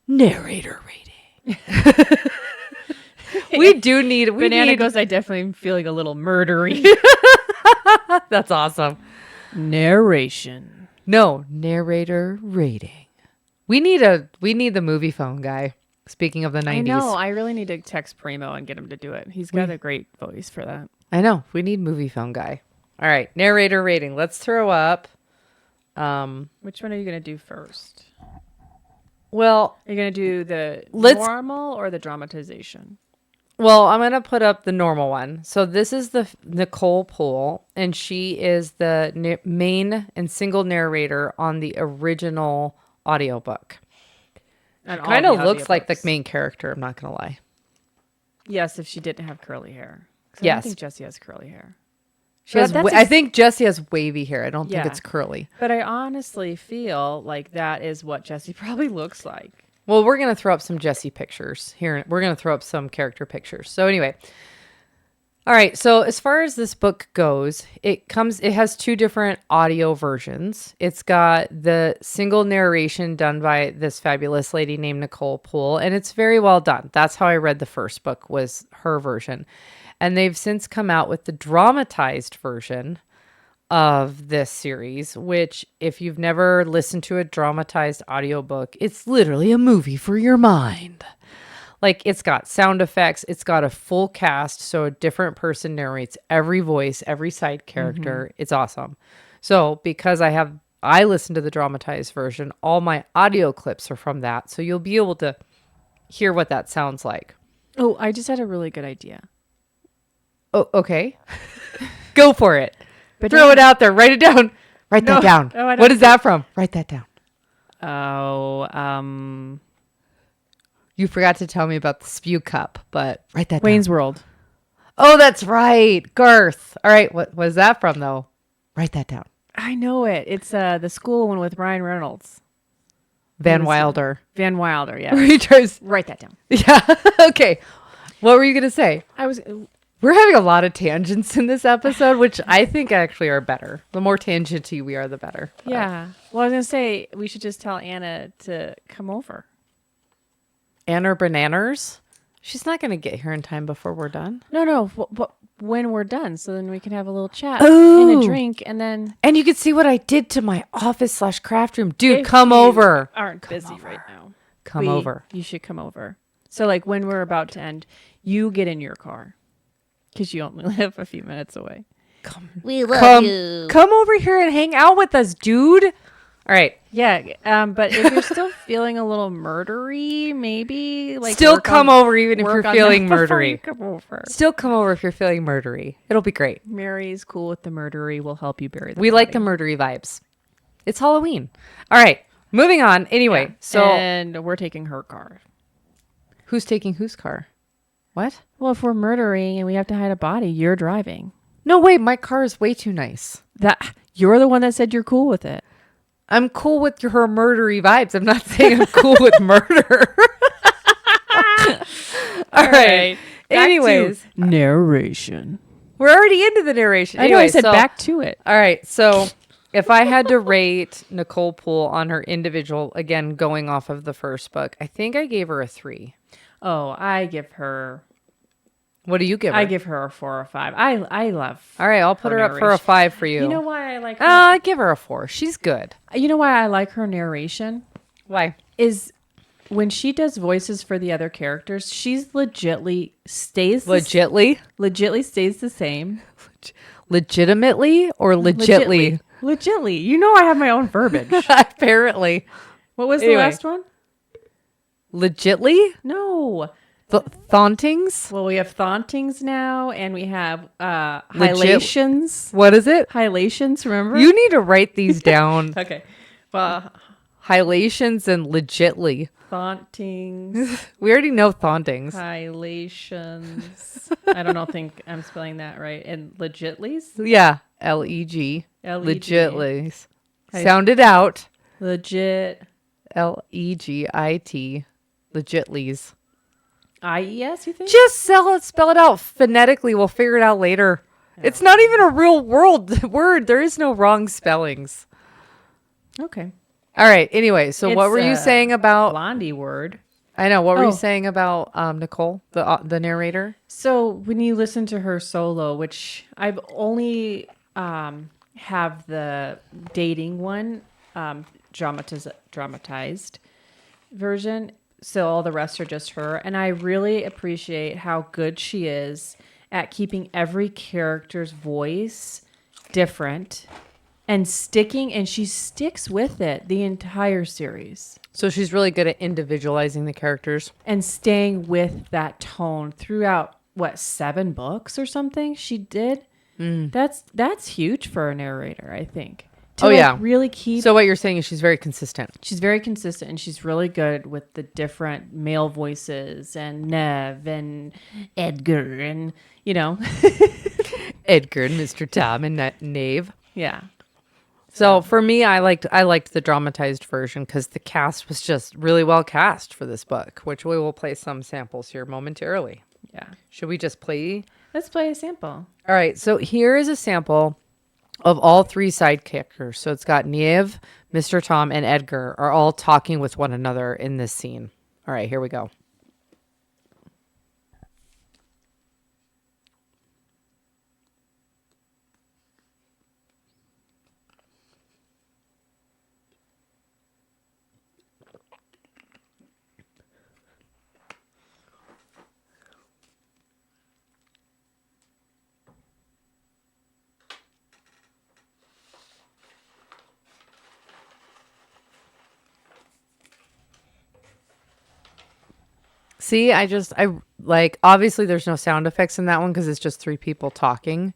Narrator rating. We Banana need goes, I definitely am feeling a little murdery. That's awesome. Narration. No, narrator rating. We need the movie phone guy. Speaking of the 90s. I know. I really need to text Primo and get him to do it. He's got a great voice for that. I know. We need movie phone guy. All right, narrator rating. Let's throw up. Which one are you going to do first? Well, Are you going to do the Let's- normal or the dramatization? I'm going to put up the normal one. So this is the Nicole Poole, and she is the main and single narrator on the original audiobook. And all Kind the of looks like the audiobooks. main character, I'm not going to lie. Yes, if she didn't have curly hair. 'Cause I Yes. don't think Jessie has curly hair. She has that's I think Jessie has wavy hair. I don't think Yeah. it's curly. But I honestly feel like that is what Jessie probably looks like. Well, we're going to throw up some Jessie pictures here. We're going to throw up some character pictures. So anyway, all right. So as far as this book goes, it has 2 different audio versions. It's got the single narration done by this fabulous lady named Nicole Poole, and it's very well done. That's how I read the first book, was her version. And they've since come out with the dramatized version of this series, which if you've never listened to a dramatized audiobook, it's literally a movie for your mind. Like, it's got sound effects, it's got a full cast, so a different person narrates every voice, every side character. It's awesome. So because I listened to the dramatized version, all my audio clips are from that, so you'll be able to hear what that sounds like. Oh, I just had a really good idea. Oh, okay. Go for it. But Throw it out there. Write it down. Write that down. No, I don't What is that from? Write that down. Oh, You forgot to tell me about the spew cup, but write that Wayne's down. World. Oh, that's right. Garth. All right. What is that from, though? Write that down. I know it. It's the school one with Ryan Reynolds. Van What is it? Wilder. Van Wilder, yeah. He tries- Write that down. Yeah. Okay. What were you going to say? We're having a lot of tangents in this episode, which I think actually are better. The more tangenty we are, the better. Yeah. Well, I was going to say, we should just tell Anna to come over. Anna Bananas. She's not going to get here in time before we're done. No. When we're done, so then we can have a little chat Oh. and a drink, and then And you can see what I did to my office/craft room. Dude, if come you over. Aren't busy right now. Come over. You should come over. So, like, when we're about to end, you get in your car because you only live a few minutes away. We love Come, you. come over here and hang out with us, dude. All right. Yeah, but if you're still feeling a little murdery, maybe like Still work come on- over even if work you're on feeling that before murdery. you come over. Still come over if you're feeling murdery. It'll be great. Mary's cool with the murdery. We'll help you bury the We like the body. murdery vibes. It's Halloween. All right. Moving on. Anyway, Yeah. so and we're taking her car. who's taking whose car? What? Well, if we're murdering and we have to hide a body, you're driving. No, wait. My car is way too nice. That you're the one that said you're cool with it. I'm cool with her murdery vibes. I'm not saying I'm cool with murder. All right. Back Anyways, to narration. we're already into the narration. I know I Anyway, said so- back to it. All right. So if I had to rate Nicole Poole on her individual, again, going off of the first book, I think I gave her a 3. Oh, I give her. What do you give her? I give her a 4 or 5. I love. All right. I'll put her up for a narration. 5 for you. You know why I like her? I give her a 4. She's good. You know why I like her narration Why? is when she does voices for the other characters, she's legitimately stays Legitly? legitly stays the same. Legitimately or legitly? Legitly. You know I have my own verbiage. Apparently. What was the Anyway. last one? Legitly? No. Thauntings? Well, we have thauntings now, and we have Legit- hilations. What is it? Hilations, remember? You need to write these down. Okay. Well, Hilations and legitly. thauntings, We already know thauntings. hilations. I don't think I'm spelling that right. And legitlies? Yeah. Leg. L-E-G. Legitlies. Sound it out. Legit. Legit. Legitlies. I-E-S, you think? Just spell it out phonetically. We'll figure it out later. It's not even a real word. There is no wrong spellings. Okay. All right. Anyway, so what It's were you a saying about? Blondie word. I know. What were Oh. you saying about Nicole, the narrator? So when you listen to her solo, which I've only have the dating one dramatized version, so all the rest are just her, and I really appreciate how good she is at keeping every character's voice different and sticking, and she sticks with it the entire series So she's really good at individualizing the characters. and staying with that tone throughout what 7 books or something she did. That's huge for a narrator, I think. To really keep. So what you're saying is she's very consistent. She's very consistent, and she's really good with the different male voices and Nev and Edgar and Edgar and Mr. Tom and Knave. yeah. So for me, I liked the dramatized version because the cast was just really well cast for this book, which we will play some samples here momentarily. Yeah. Should we just play? Let's play a sample. All right. So here is a sample of all 3 side characters. So it's got Neve, Mr. Tom, and Edgar are all talking with one another in this scene. All right, here we go. See, I like, obviously there's no sound effects in that one because it's just 3 people talking.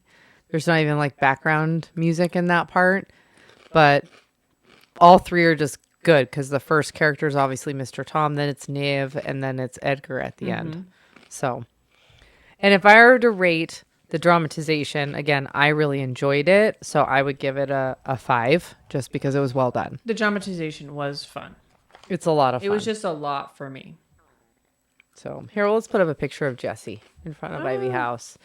There's not even like background music in that part, but all 3 are just good because the first character is obviously Mr. Tom, then it's Neve, and then it's Edgar at the end. So, and if I were to rate the dramatization, again, I really enjoyed it. So I would give it a 5 just because it was well done. The dramatization was fun. It's a lot of fun. It was just a lot for me. So here, let's put up a picture of Jessie in front of Ivy House.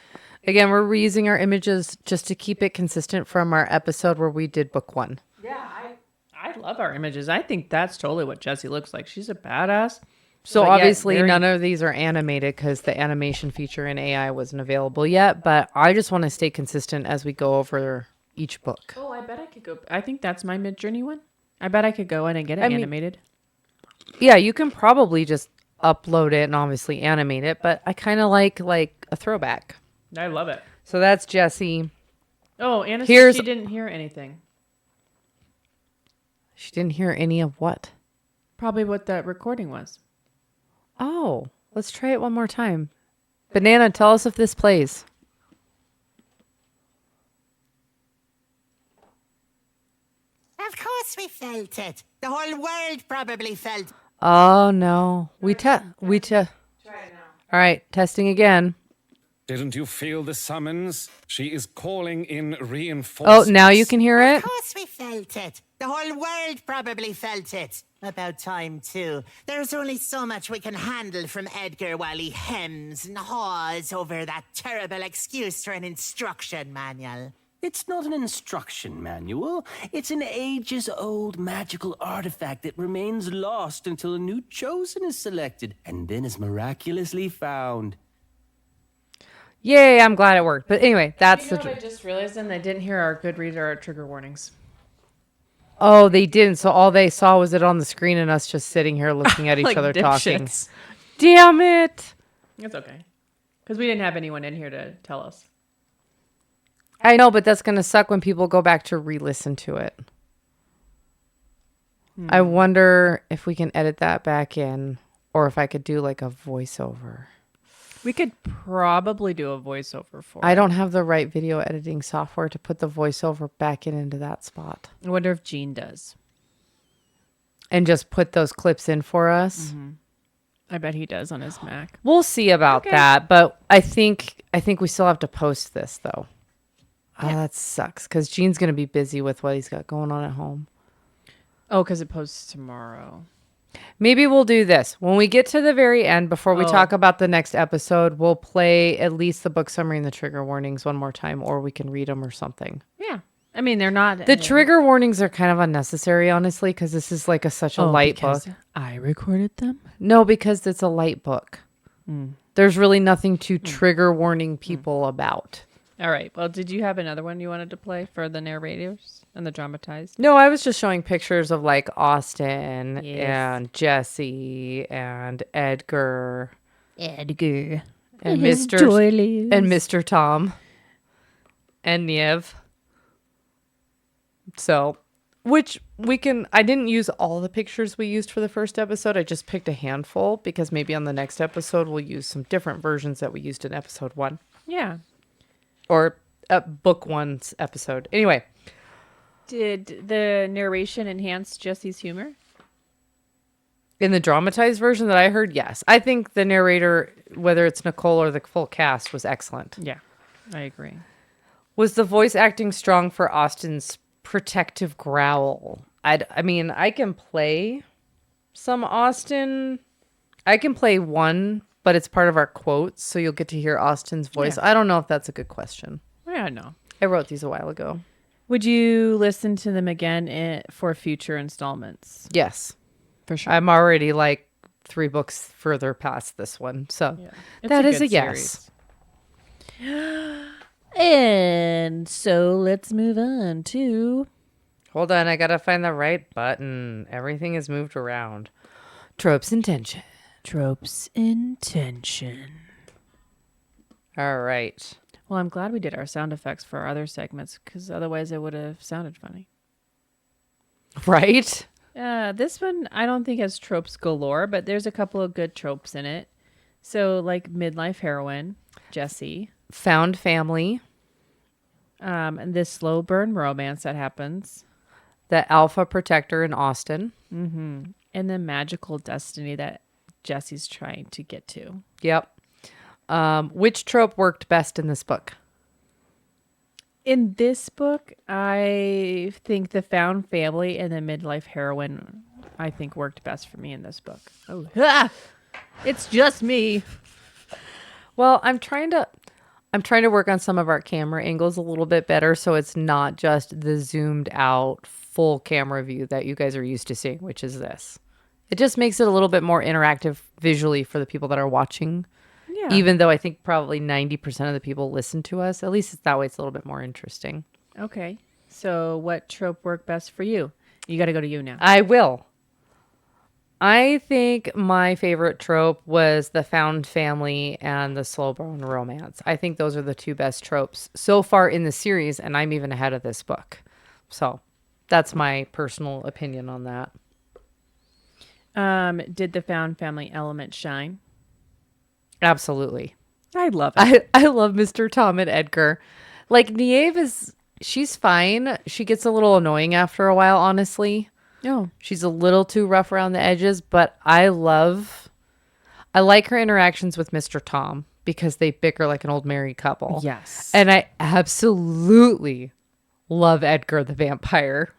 Again, we're reusing our images just to keep it consistent from our episode where we did book 1. Yeah, I love our images. I think that's totally what Jessie looks like. She's a badass. So But yet obviously very- none of these are animated because the animation feature in AI wasn't available yet. But I just want to stay consistent as we go over each book. Oh, I bet I could go. I think that's my Mid-Journey one. I bet I could go in and get it animated. Yeah, you can probably just upload it and obviously animate it. But I kind of like a throwback. I love it. So that's Jessie. Oh, Anna said Here's- she didn't hear anything. She didn't hear any of what? Probably what that recording was. Oh, let's try it one more time. Banana, tell us if this plays. Of course we felt it. The whole world probably felt. Oh no. All right, testing again. Didn't you feel the summons? She is calling in Oh, reinforcements. now you can hear Of it. course we felt it. The whole world probably felt it. About time, too. There's only so much we can handle from Edgar while he hems and haws over that terrible excuse for an instruction manual. It's not an instruction manual. It's an ages-old magical artifact that remains lost until a new chosen is selected and then is miraculously found. Yay, I'm glad it worked. But anyway, that's I just realized then they didn't hear our Goodreads or our trigger warnings. Oh, they didn't. So all they saw was it on the screen and us just sitting here looking at each Like other talking. dipshits. Damn it. It's okay. Because we didn't have anyone in here to tell us. I know, but that's going to suck when people go back to re-listen to it. I wonder if we can edit that back in or if I could do like a voiceover. We could probably do a voiceover for I it. don't have the right video editing software to put the voiceover back into that spot. I wonder if Gene does. And just put those clips in for us. I bet he does on his Mac. We'll see about that, but I think we still have to post this though. That sucks because Gene's going to be busy with what he's got going on at home. Oh, because it posts tomorrow. Maybe we'll do this. When we get to the very end, before we talk about the next episode, we'll play at least the book summary and the trigger warnings one more time, or we can read them or something. Yeah. I mean, they're not... The trigger warnings are kind of unnecessary, honestly, because this is like such a light book. I recorded them? No, because it's a light book. There's really nothing to trigger warning people about. All right. Well, did you have another one you wanted to play for the narrators and the dramatized? No, I was just showing pictures of like Austin Yes. and Jesse and Edgar Edgar. and His Mr. doilies. and Mr. Tom and Niev. So, which we can, I didn't use all the pictures we used for the first episode. I just picked a handful because maybe on the next episode we'll use some different versions that we used in episode 1 Yeah. or book 1's episode. Anyway, Did the narration enhance Jesse's humor? in the dramatized version that I heard, yes. I think the narrator, whether it's Nicole or the full cast, was excellent. Yeah, I agree. Was the voice acting strong for Austin's protective growl? I mean, I can play some Austin. I can play one, but it's part of our quotes, so you'll get to hear Austin's voice. Yeah. I don't know if that's a good question. Yeah, no. I wrote these a while ago. Would you listen to them again for future installments? Yes. For sure. I'm already like 3 books further past this one, so It's that is good a yes. series. And so let's move on to... Hold on, I gotta find the right button. Everything is moved around. Tropes and tension. Tropes in tension. All right. Well, I'm glad we did our sound effects for our other segments, because otherwise it would have sounded funny. Right? This one, I don't think has tropes galore, but there's a couple of good tropes in it. So, like midlife heroine, Jessie. Found family. And this slow burn romance that happens. The alpha protector in Austin. And the magical destiny that Jessie's trying to get to. Yep. Which trope worked best in this book? In this book, I think the found family and the midlife heroine, I think, worked best for me in this book. Oh, it's just me. Well, I'm trying to work on some of our camera angles a little bit better, so it's not just the zoomed out full camera view that you guys are used to seeing, which is this. It just makes it a little bit more interactive visually for the people that are watching. Yeah. Even though I think probably 90% of the people listen to us, at least it's that way. It's a little bit more interesting. Okay. So what trope worked best for you? You got to go to you now. I will. I think my favorite trope was the found family and the slow burn romance. I think those are the 2 best tropes so far in the series, and I'm even ahead of this book. So that's my personal opinion on that. Did the found family element shine? Absolutely. I love it. I love Mr. Tom and Edgar. Like, Niamh she's fine. She gets a little annoying after a while, honestly. Oh. She's a little too rough around the edges, but I like her interactions with Mr. Tom because they bicker like an old married couple. Yes. And I absolutely love Edgar the vampire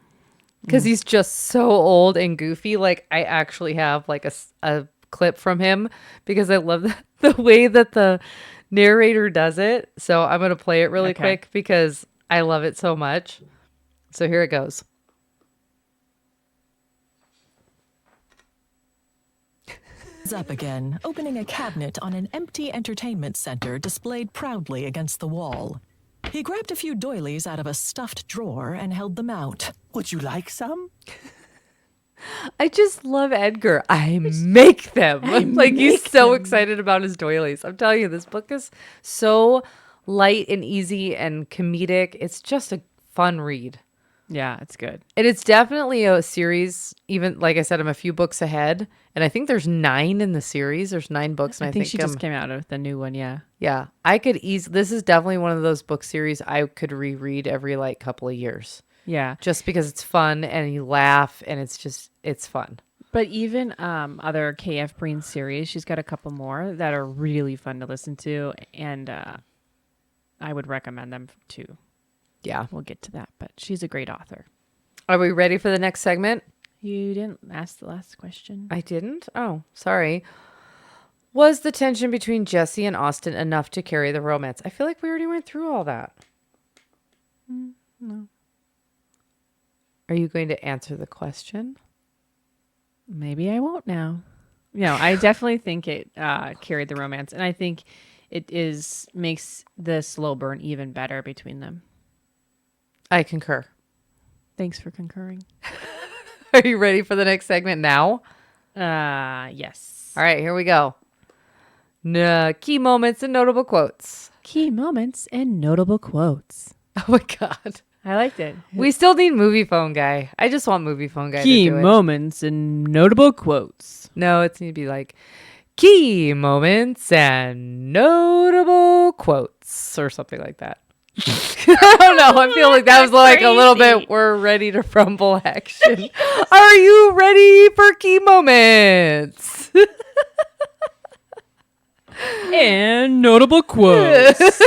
because he's just so old and goofy. Like, I actually have like a clip from him because I love the way that the narrator does it. So I'm going to play it really quick because I love it so much. So here it goes. Up again, opening a cabinet on an empty entertainment center displayed proudly against the wall. He grabbed a few doilies out of a stuffed drawer and held them out. Would you like some? I just love Edgar. I make them. Like, he's so excited about his doilies. I'm telling you, this book is so light and easy and comedic. It's just a fun read. Yeah, it's good. And it's definitely a series, even like I said, I'm a few books ahead. And I think there's 9 in the series. There's 9 books. And I think she just came out with the new one. Yeah. Yeah. I could this is definitely one of those book series I could reread every like couple of years. Yeah. Just because it's fun and you laugh and it's fun. But even other KF Breene series, she's got a couple more that are really fun to listen to. And I would recommend them too. Yeah. We'll get to that, but she's a great author. Are we ready for the next segment? You didn't ask the last question. I didn't? Oh, sorry. Was the tension between Jesse and Austin enough to carry the romance? I feel like we already went through all that. No. Are you going to answer the question? Maybe I won't now. No, I definitely think it carried the romance. And I think it makes the slow burn even better between them. I concur. Thanks for concurring. Are you ready for the next segment now? Yes. All right, here we go. Key moments and notable quotes. Key moments and notable quotes. Oh my God. I liked it. We still need Movie Phone Guy. I just want Movie Phone Guy Key to do it. moments and notable quotes. No, it's need to be like key moments and notable quotes or something like that. I don't know. I feel like that was like a little bit, we're ready to rumble action. Are you ready for key moments? And notable quotes.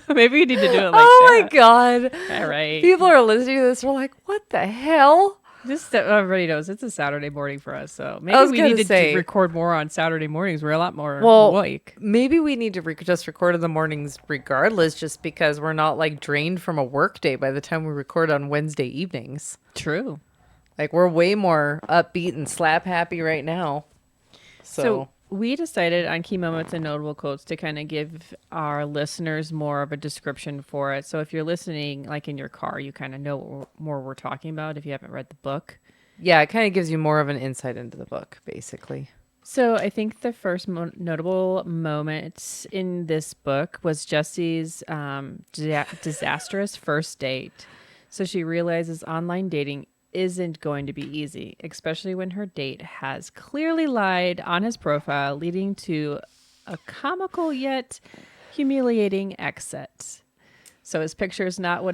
Maybe we need to do it like oh that. my God. All right. People are listening to this. We're like, what the hell? Just everybody knows it's a Saturday morning for us, so maybe was we gonna need to say- record more on Saturday mornings. We're a lot more Well, awake. maybe we need to just record in the mornings regardless, just because we're not like drained from a work day by the time we record on Wednesday evenings. True. Like we're way more upbeat and slap happy right now. So we decided on key moments and notable quotes to kind of give our listeners more of a description for it. So if you're listening, like in your car, you kind of know what more we're talking about if you haven't read the book. yeah, it kind of gives you more of an insight into the book, basically. So I think the first notable moment in this book was Jessie's disastrous first date. So she realizes online dating isn't going to be easy, especially when her date has clearly lied on his profile, leading to a comical yet humiliating exit. So his picture is not what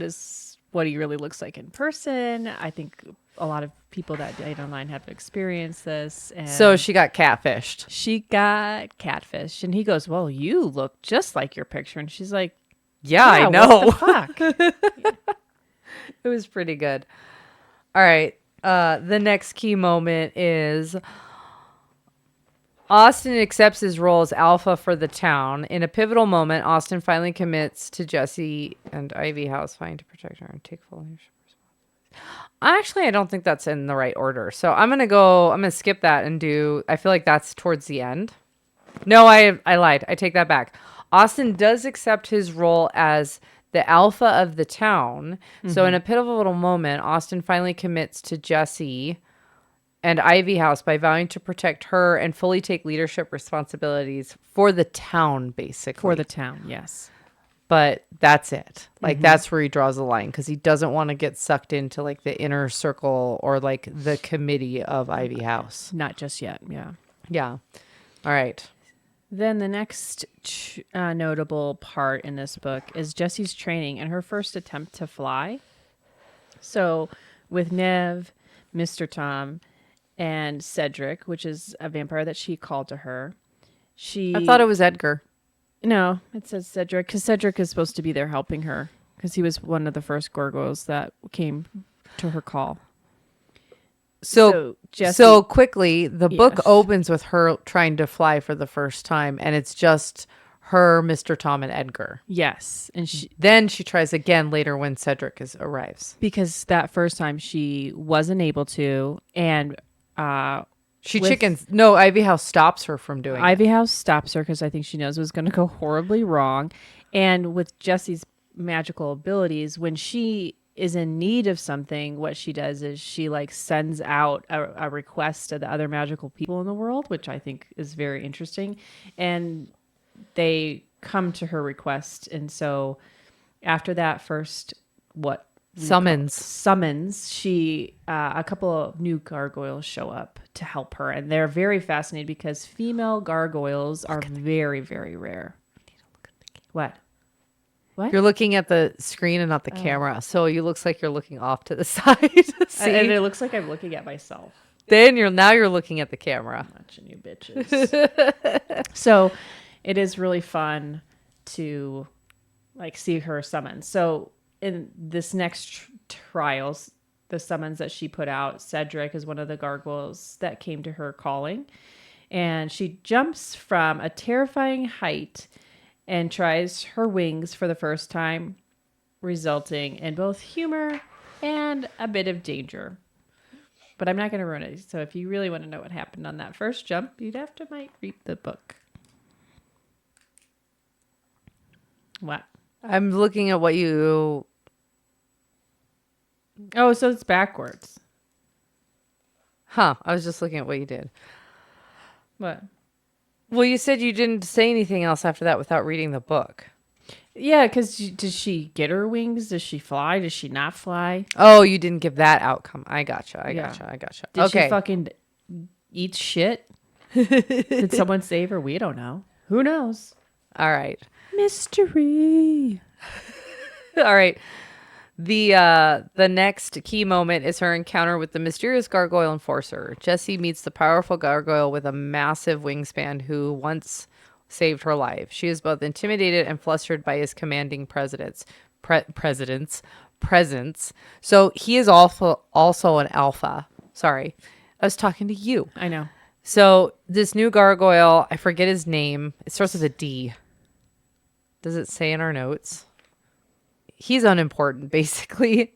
he really looks like in person. I think a lot of people that date online have experienced this. And So she got catfished. she got catfished, and he goes, "Well, you look just like your picture," and she's like, Yeah, I "Yeah, know. what the fuck?" It was pretty good. All right. The next key moment is Austin accepts his role as alpha for the town. In a pivotal moment, Austin finally commits to Jesse and Ivy House, fighting to protect her and take full ownership responsibilities. Actually, I don't think that's in the right order. So I'm going to skip that and I feel like that's towards the end. No, I lied. I take that back. Austin does accept his role as the alpha of the town. So in a pivotal moment, Austin finally commits to Jesse and Ivy House by vowing to protect her and fully take leadership responsibilities for the town, basically. For the town, yes. But that's it. Like that's where he draws the line, because he doesn't want to get sucked into like the inner circle or like the committee of Ivy House. Not just yet, yeah. Yeah. All right. Then the next notable part in this book is Jessie's training and her first attempt to fly. So with Nev, Mr. Tom, and Cedric, which is a vampire that she called to her, I thought it was Edgar. No, it says Cedric, because Cedric is supposed to be there helping her, because he was one of the first gargoyles that came to her call. So Jessie, quickly, the book opens with her trying to fly for the first time, and it's just her, Mr. Tom, and Edgar. yes, and Then she tries again later when Cedric arrives. because that first time she wasn't able to, and Ivy House stops her from doing it. Ivy House stops her because I think she knows it was going to go horribly wrong. And with Jessie's magical abilities, when she is in need of something, what she does is she like sends out a request to the other magical people in the world, which I think is very interesting. And they come to her request. And so after that first, summons, she a couple of new gargoyles show up to help her, and they're very fascinated because female gargoyles are very, very rare. What? You're looking at the screen and not the camera, so you looks like you're looking off to the side. See? And it looks like I'm looking at myself. Then you're looking at the camera. Watching you bitches. So it is really fun to like see her summon. So in this next trials, the summons that she put out, Cedric is one of the gargoyles that came to her calling, and she jumps from a terrifying height and tries her wings for the first time, resulting in both humor and a bit of danger. But I'm not going to ruin it. So if you really want to know what happened on that first jump, you'd have to might read the book. What? I'm looking at what you... Oh, so it's backwards. Huh. I was just looking at what you did. What? Well, you said you didn't say anything else after that without reading the book. Yeah, because does she get her wings? Does she fly? Does she not fly? Oh, you didn't give that outcome. I gotcha. Did she fucking eat shit? Did someone save her? We don't know. Who knows? All right. Mystery. All right. The next key moment is her encounter with the mysterious gargoyle enforcer. Jessie meets the powerful gargoyle with a massive wingspan who once saved her life. She is both intimidated and flustered by his commanding presence. So he is also an alpha. Sorry, I was talking to you. I know. So this new gargoyle, I forget his name. It starts with a D. Does it say in our notes? He's unimportant, basically.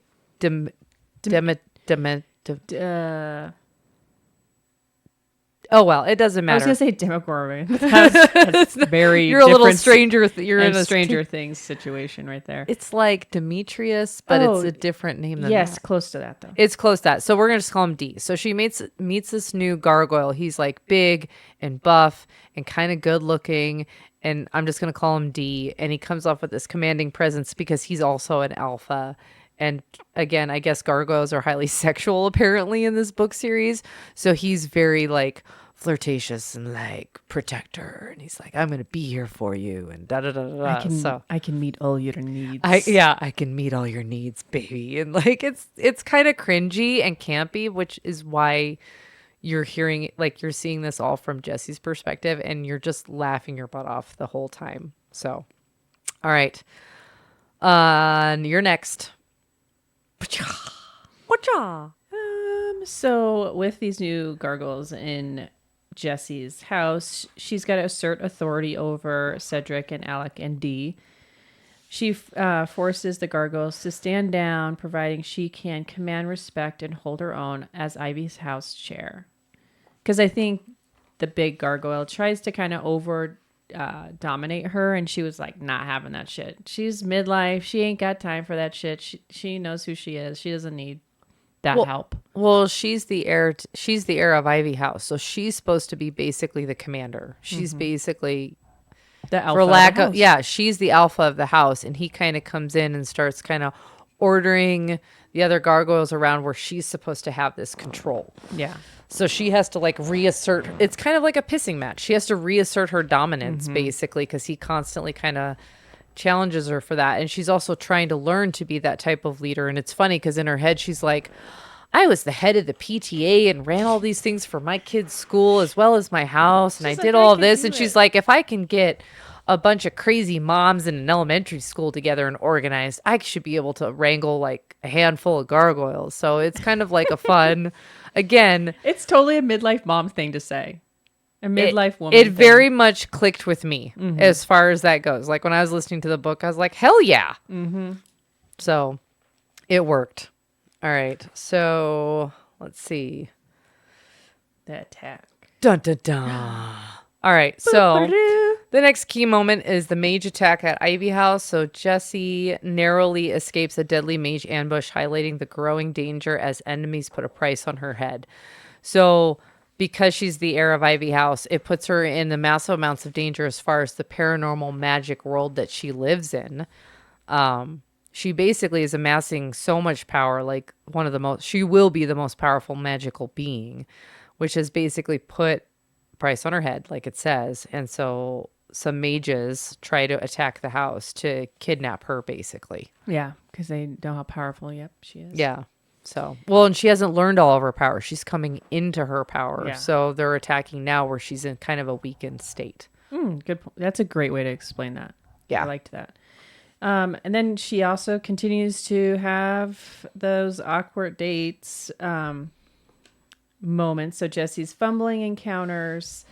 Oh, well, it doesn't matter. I was going to say Demogorgon. That's very You're a little stranger. You're in a Stranger Things situation right there. It's like Demetrius, but it's a different name than that. Close to that, though. It's close to that. So we're going to just call him D. So she meets this new gargoyle. He's like big and buff and kind of good looking. And I'm just going to call him D. And he comes off with this commanding presence because he's also an alpha. And again, I guess gargoyles are highly sexual apparently in this book series. So he's very like flirtatious and like protector. And he's like, I'm going to be here for you. And da da da da. I can meet all your needs. I can meet all your needs, baby. And like, it's kind of cringy and campy, which is why you're hearing, like, you're seeing this all from Jessie's perspective and you're just laughing your butt off the whole time. So, all right. You're next. So with these new gargoyles in Jessie's house, she's got to assert authority over Cedric and Alec and Dee. She forces the gargoyles to stand down, providing she can command respect and hold her own as Ivy's house chair. Because I think the big gargoyle tries to kind of dominate her, and she was like not having that shit. She's midlife. She ain't got time for that shit. She knows who she is. She doesn't need that help. Well, she's the heir. She's the heir of Ivy House, so she's supposed to be basically the commander. She's basically the alpha. For lack of, she's the alpha of the house, and he kind of comes in and starts kind of ordering the other gargoyles around where she's supposed to have this control. Yeah. So she has to like reassert. It's kind of like a pissing match. She has to reassert her dominance basically because he constantly kind of challenges her for that. And she's also trying to learn to be that type of leader. And it's funny because in her head, she's like, I was the head of the PTA and ran all these things for my kids' school as well as my house. And I did all this. And she's like, if I can get a bunch of crazy moms in an elementary school together and organized, I should be able to wrangle like a handful of gargoyles. So it's kind of like a fun, again. It's totally a midlife mom thing to say. A midlife woman. It very much clicked with me as far as that goes. Like when I was listening to the book, I was like, hell yeah. So it worked. All right. So let's see. The attack. Dun, dun, dun. All right. So the next key moment is the mage attack at Ivy House. So Jessie narrowly escapes a deadly mage ambush, highlighting the growing danger as enemies put a price on her head. So because she's the heir of Ivy House, it puts her in the massive amounts of danger as far as the paranormal magic world that she lives in. She basically is amassing so much power, like she will be the most powerful magical being, which has basically put price on her head, like it says. And so some mages try to attack the house to kidnap her, basically. Yeah, because they know how powerful, she is. Yeah. So, well, and she hasn't learned all of her power. She's coming into her power. Yeah. So they're attacking now where she's in kind of a weakened state. Good. That's a great way to explain that. Yeah. I liked that. And then she also continues to have those awkward dates moments. So Jesse's fumbling encounters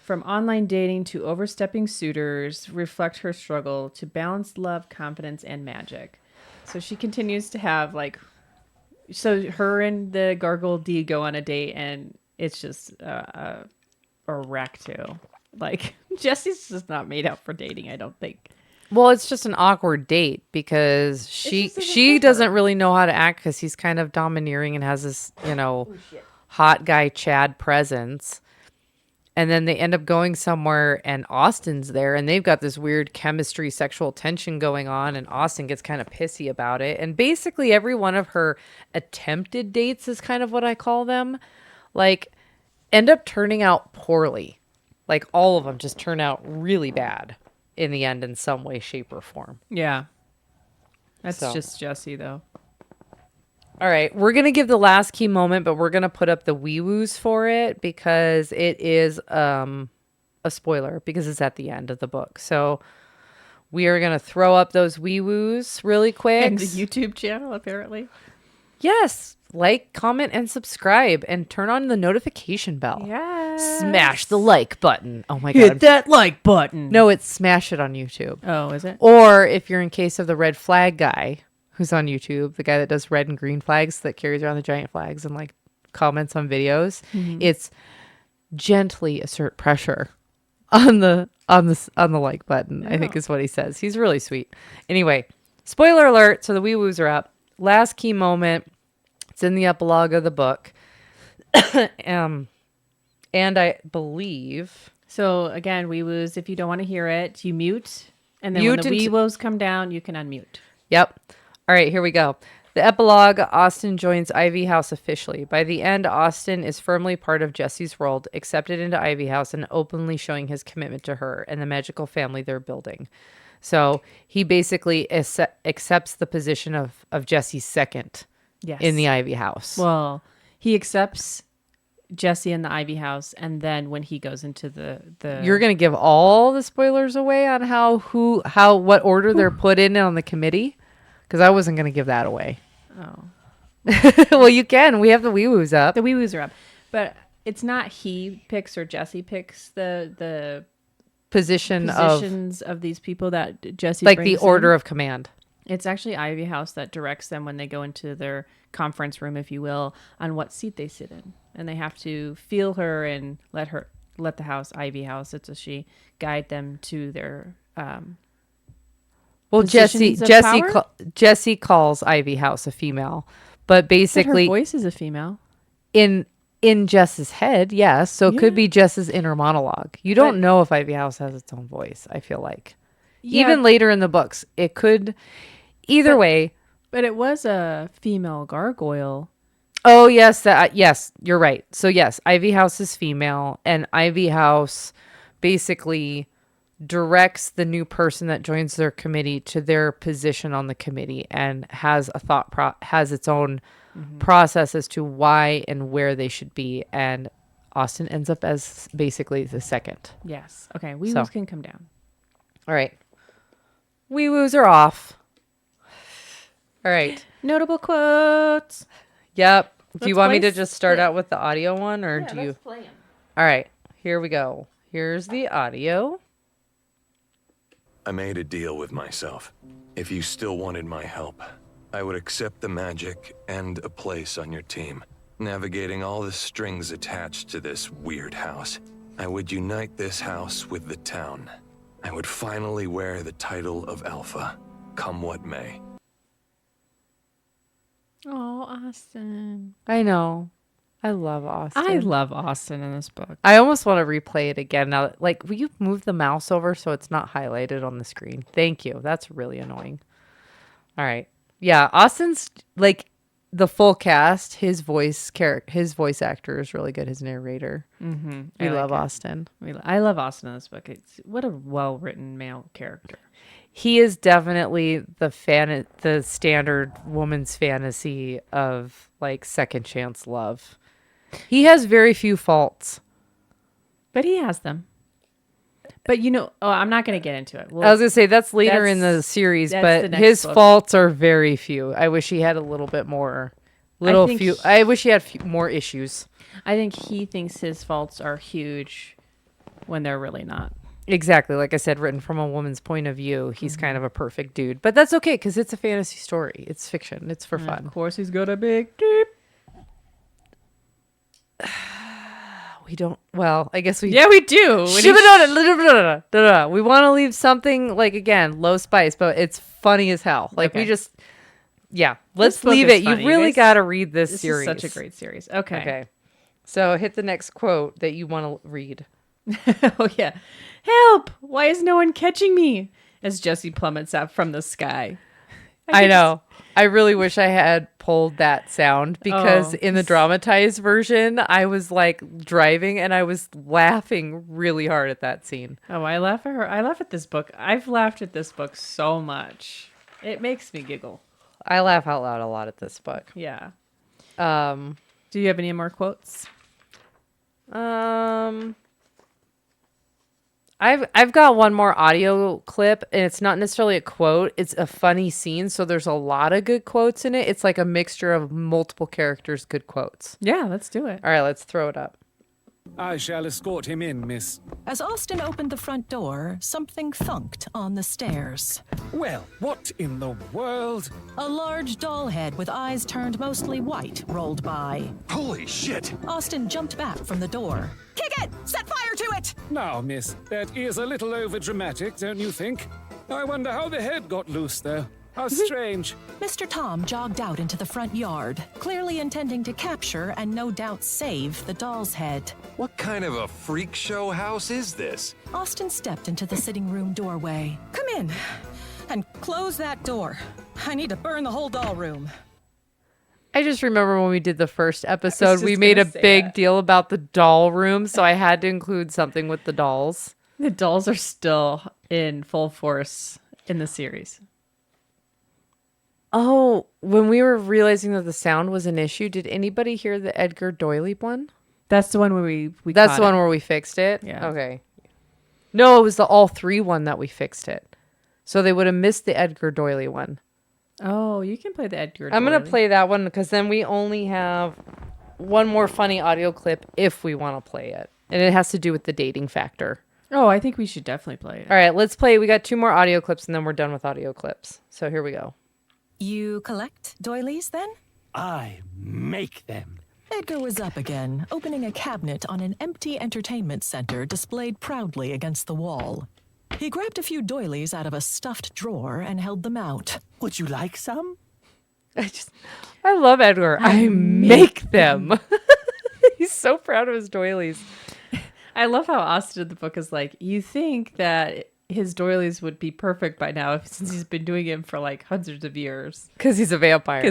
from online dating to overstepping suitors reflect her struggle to balance love, confidence, and magic. So she continues to have so her and the Gargle D go on a date, and it's just a wreck too. Like, Jesse's just not made up for dating, I don't think. Well, it's just an awkward date because she doesn't really know how to act because he's kind of domineering and has this, hot guy Chad presence. And then they end up going somewhere and Austin's there and they've got this weird chemistry, sexual tension going on, and Austin gets kind of pissy about it. And basically every one of her attempted dates is kind of what I call them, end up turning out poorly. Like all of them just turn out really bad in the end in some way, shape, or form. Yeah. That's just Jesse, though. All right. We're going to give the last key moment, but we're going to put up the wee-woos for it because it is a spoiler because it's at the end of the book. So we are going to throw up those wee-woos really quick. And the YouTube channel, apparently. Yes. Like, comment, and subscribe, and turn on the notification bell. Yes. Smash the like button. Oh my God. Hit that like button. No, it's smash it on YouTube. Oh, is it? Or if you're in case of the red flag guy who's on YouTube, the guy that does red and green flags that carries around the giant flags and comments on videos, it's gently assert pressure on the like button. I think is what he says. He's really sweet. Anyway, spoiler alert. So the wee woos are up. Last key moment. It's in the epilogue of the book. And I believe. So again, wee woos, if you don't want to hear it, you mute. And then when the wee woos come down, you can unmute. Yep. All right, here we go. The epilogue, Austin joins Ivy House officially. By the end, Austin is firmly part of Jesse's world, accepted into Ivy House, and openly showing his commitment to her and the magical family they're building. So he basically accepts the position of Jesse's second in the Ivy House. Well, he accepts Jesse in the Ivy House, and then when he goes into the You're going to give all the spoilers away on what order they're put in on the committee? Because I wasn't going to give that away. Oh. Well, you can. We have the wee-woos up. The wee-woos are up. But it's not he picks or Jesse picks the positions of these people that Jesse brings the order of command. It's actually Ivy House that directs them when they go into their conference room, if you will, on what seat they sit in. And they have to feel her and let the house, Ivy House, it's a she, guide them to their well, positions of power? Jesse calls Ivy House a female, but basically her voice is a female. In Jess's head, yes. So it could be Jess's inner monologue. You don't know if Ivy House has its own voice, I feel like. Yeah. Even later in the books, it could either way. But it was a female gargoyle. Oh, yes. Yes, you're right. So, yes, Ivy House is female, and Ivy House basically directs the new person that joins their committee to their position on the committee and has has its own process as to why and where they should be. And Austin ends up as basically the second. Yes. Okay. Wee-woos can come down. All right. Wee-woos are off. All right. Notable quotes. Yep. Do you want me to just start out with the audio one, or do you? Let's play 'em. All right. Here we go. Here's the audio. I made a deal with myself. If you still wanted my help, I would accept the magic and a place on your team, navigating all the strings attached to this weird house. I would unite this house with the town. I would finally wear the title of Alpha, come what may. Oh, Austin. I know. I love Austin. I love Austin in this book. I almost want to replay it again now. Like, will you move the mouse over so it's not highlighted on the screen? Thank you. That's really annoying. All right. Yeah, Austin's like the full cast. His voice actor is really good. His narrator. Mm-hmm. We love Austin. I love Austin in this book. What a well-written male character. He is definitely the standard woman's fantasy of like second chance love. He has very few faults. But he has them. But I'm not going to get into it. I was going to say that's later in the series, but his faults are very few. I wish he had a little bit more. I wish he had more issues. I think he thinks his faults are huge when they're really not. Exactly. Like I said, written from a woman's point of view, he's kind of a perfect dude. But that's okay because it's a fantasy story. It's fiction. It's for fun. Of course, he's got a big deep. We don't. Well, I guess we. Yeah, we do. We want to leave something like, again, low spice, but it's funny as hell. Like we just. Yeah, let's leave it. You really got to read this series. This is such a great series. Okay. Okay. So hit the next quote that you want to read. Oh yeah. Help! Why is no one catching me? As Jesse plummets out from the sky. I know. I really wish I had pulled that sound because in the dramatized version, I was like driving and I was laughing really hard at that scene. Oh, I laugh at her. I laugh at this book. I've laughed at this book so much. It makes me giggle. I laugh out loud a lot at this book. Yeah. Do you have any more quotes? I've got one more audio clip, and it's not necessarily a quote. It's a funny scene, so there's a lot of good quotes in it. It's like a mixture of multiple characters' good quotes. Yeah, let's do it. All right, let's throw it up. I shall escort him in, miss. As Austin opened the front door, something thunked on the stairs. Well, what in the world? A large doll head with eyes turned mostly white rolled by. Holy shit! Austin jumped back from the door. Kick it! Set fire to it! Now, miss, that is a little over-dramatic, don't you think? I wonder how the head got loose, though. How strange. Mr. Tom jogged out into the front yard, clearly intending to capture and no doubt save the doll's head. What kind of a freak show house is this? Austin stepped into the sitting room doorway. Come in and close that door. I need to burn the whole doll room. I just remember when we did the first episode, we made a big deal about the doll room, so I had to include something with the dolls. The dolls are still in full force in the series. Oh, when we were realizing that the sound was an issue, did anybody hear the Edgar Doyley one? That's the one where we That's the one where we fixed it? Yeah. Okay. No, it was the all three one that we fixed it. So they would have missed the Edgar Doyley one. Oh, you can play the Edgar Doyley. I'm going to play that one because then we only have one more funny audio clip if we want to play it. And it has to do with the dating factor. Oh, I think we should definitely play it. All right, let's play. We got 2 more audio clips and then we're done with audio clips. So here we go. You collect doilies, then? I make them. Edgar was up again, opening a cabinet on an empty entertainment center displayed proudly against the wall. He grabbed a few doilies out of a stuffed drawer and held them out. Would you like some? I love Edgar. I make them. He's so proud of his doilies. I love how Austin in the book is like, you think that his doilies would be perfect by now since he's been doing it for like hundreds of years. Because he's a vampire.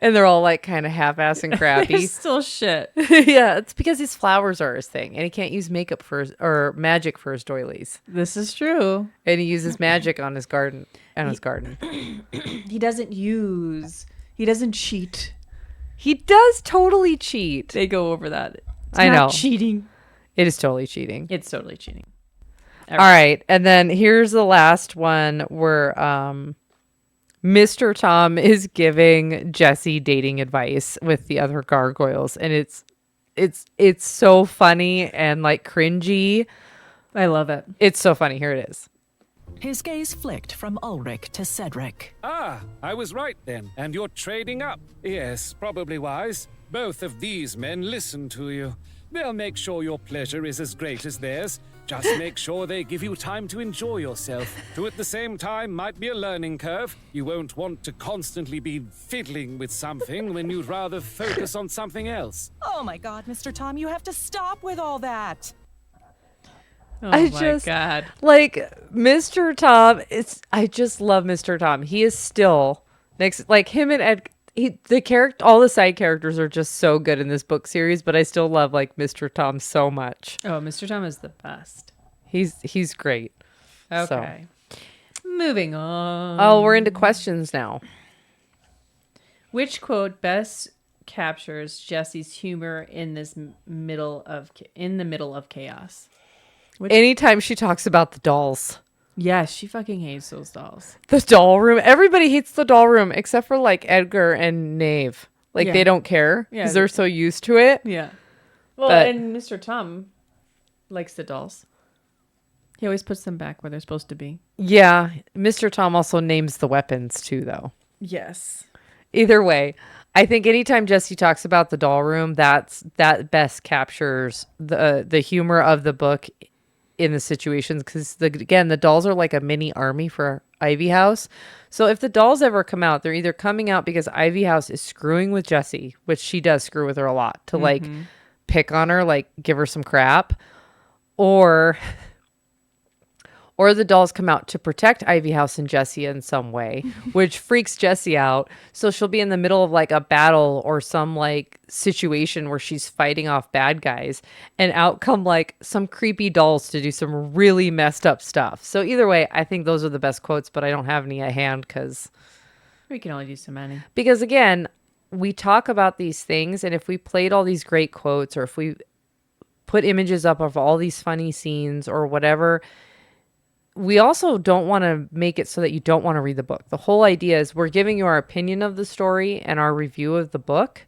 And they're all like kind of half-ass and crappy. They're still shit. Yeah, it's because his flowers are his thing. And he can't use makeup or magic for his doilies. This is true. And he uses magic on his garden. He doesn't cheat. He does totally cheat. They go over that. It's I not know. cheating. It is totally cheating. It's totally cheating. All right. And then here's the last one where Mr. Tom is giving Jesse dating advice with the other gargoyles. And it's so funny and like cringy. I love it. It's so funny. Here it is. His gaze flicked from Ulrich to Cedric. Ah, I was right then. And you're trading up. Yes, probably wise. Both of these men listen to you. They'll make sure your pleasure is as great as theirs. Just make sure they give you time to enjoy yourself. Who at the same time might be a learning curve. You won't want to constantly be fiddling with something when you'd rather focus on something else. Oh my God, Mr. Tom, you have to stop with all that. Oh I my just God. like Mr. Tom. I just love Mr. Tom. He is still next, like him and Ed. All the side characters are just so good in this book series, but I still love like Mr. Tom so much. Oh, Mr. Tom is the best. He's great. Okay. Moving on. Oh, we're into questions now. Which quote best captures Jesse's humor in this middle of chaos? Anytime she talks about the dolls. Yes, she fucking hates those dolls. The doll room. Everybody hates the doll room except for like Edgar and Nave. Like Yeah. they don't care Yeah, because they're so used to it. Yeah. Well, But- and Mr. Tom likes the dolls. He always puts them back where they're supposed to be. Yeah. Mr. Tom also names the weapons too, though. Yes. Either way, I think anytime Jesse talks about the doll room, that best captures the humor of the book in the situations, because the dolls are like a mini army for Ivy House. So if the dolls ever come out, they're either coming out because Ivy House is screwing with Jessie, which she does screw with her a lot, to like pick on her, like give her some crap, or the dolls come out to protect Ivy House and Jessie in some way, which freaks Jessie out. So she'll be in the middle of like a battle or some like situation where she's fighting off bad guys, and out come like some creepy dolls to do some really messed up stuff. So either way, I think those are the best quotes, but I don't have any at hand because We can only do so many. again, we talk about these things, and if we played all these great quotes, or if we put images up of all these funny scenes or whatever, we also don't want to make it so that you don't want to read the book. The whole idea is we're giving you our opinion of the story and our review of the book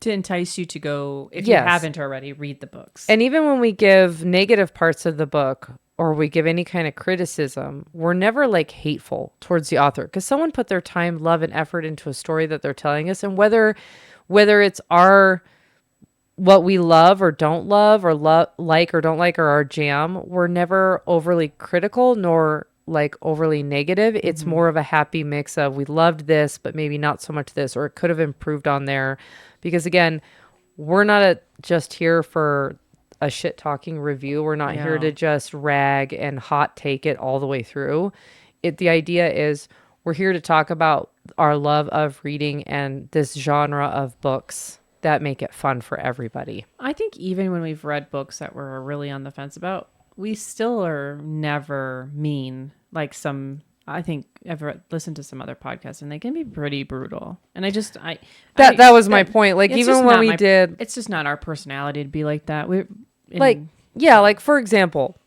To entice you to go, if Yes. you haven't already, read the books. And even when we give negative parts of the book or we give any kind of criticism, we're never like hateful towards the author, because someone put their time, love, and effort into a story that they're telling us. And whether it's what we love or don't love, or like or don't like, or our jam, we're never overly critical nor like overly negative. It's more of a happy mix of we loved this, but maybe not so much this, or it could have improved on there. Because again, we're not just here for a shit talking review. We're not here to just rag and hot take it all the way through. The idea is we're here to talk about our love of reading and this genre of books that make it fun for everybody. I think even when we've read books that we're really on the fence about, we still are never mean. Like I've listened to some other podcasts and they can be pretty brutal. And that was my point. Like even when we did, it's just not our personality to be like that. Like for example,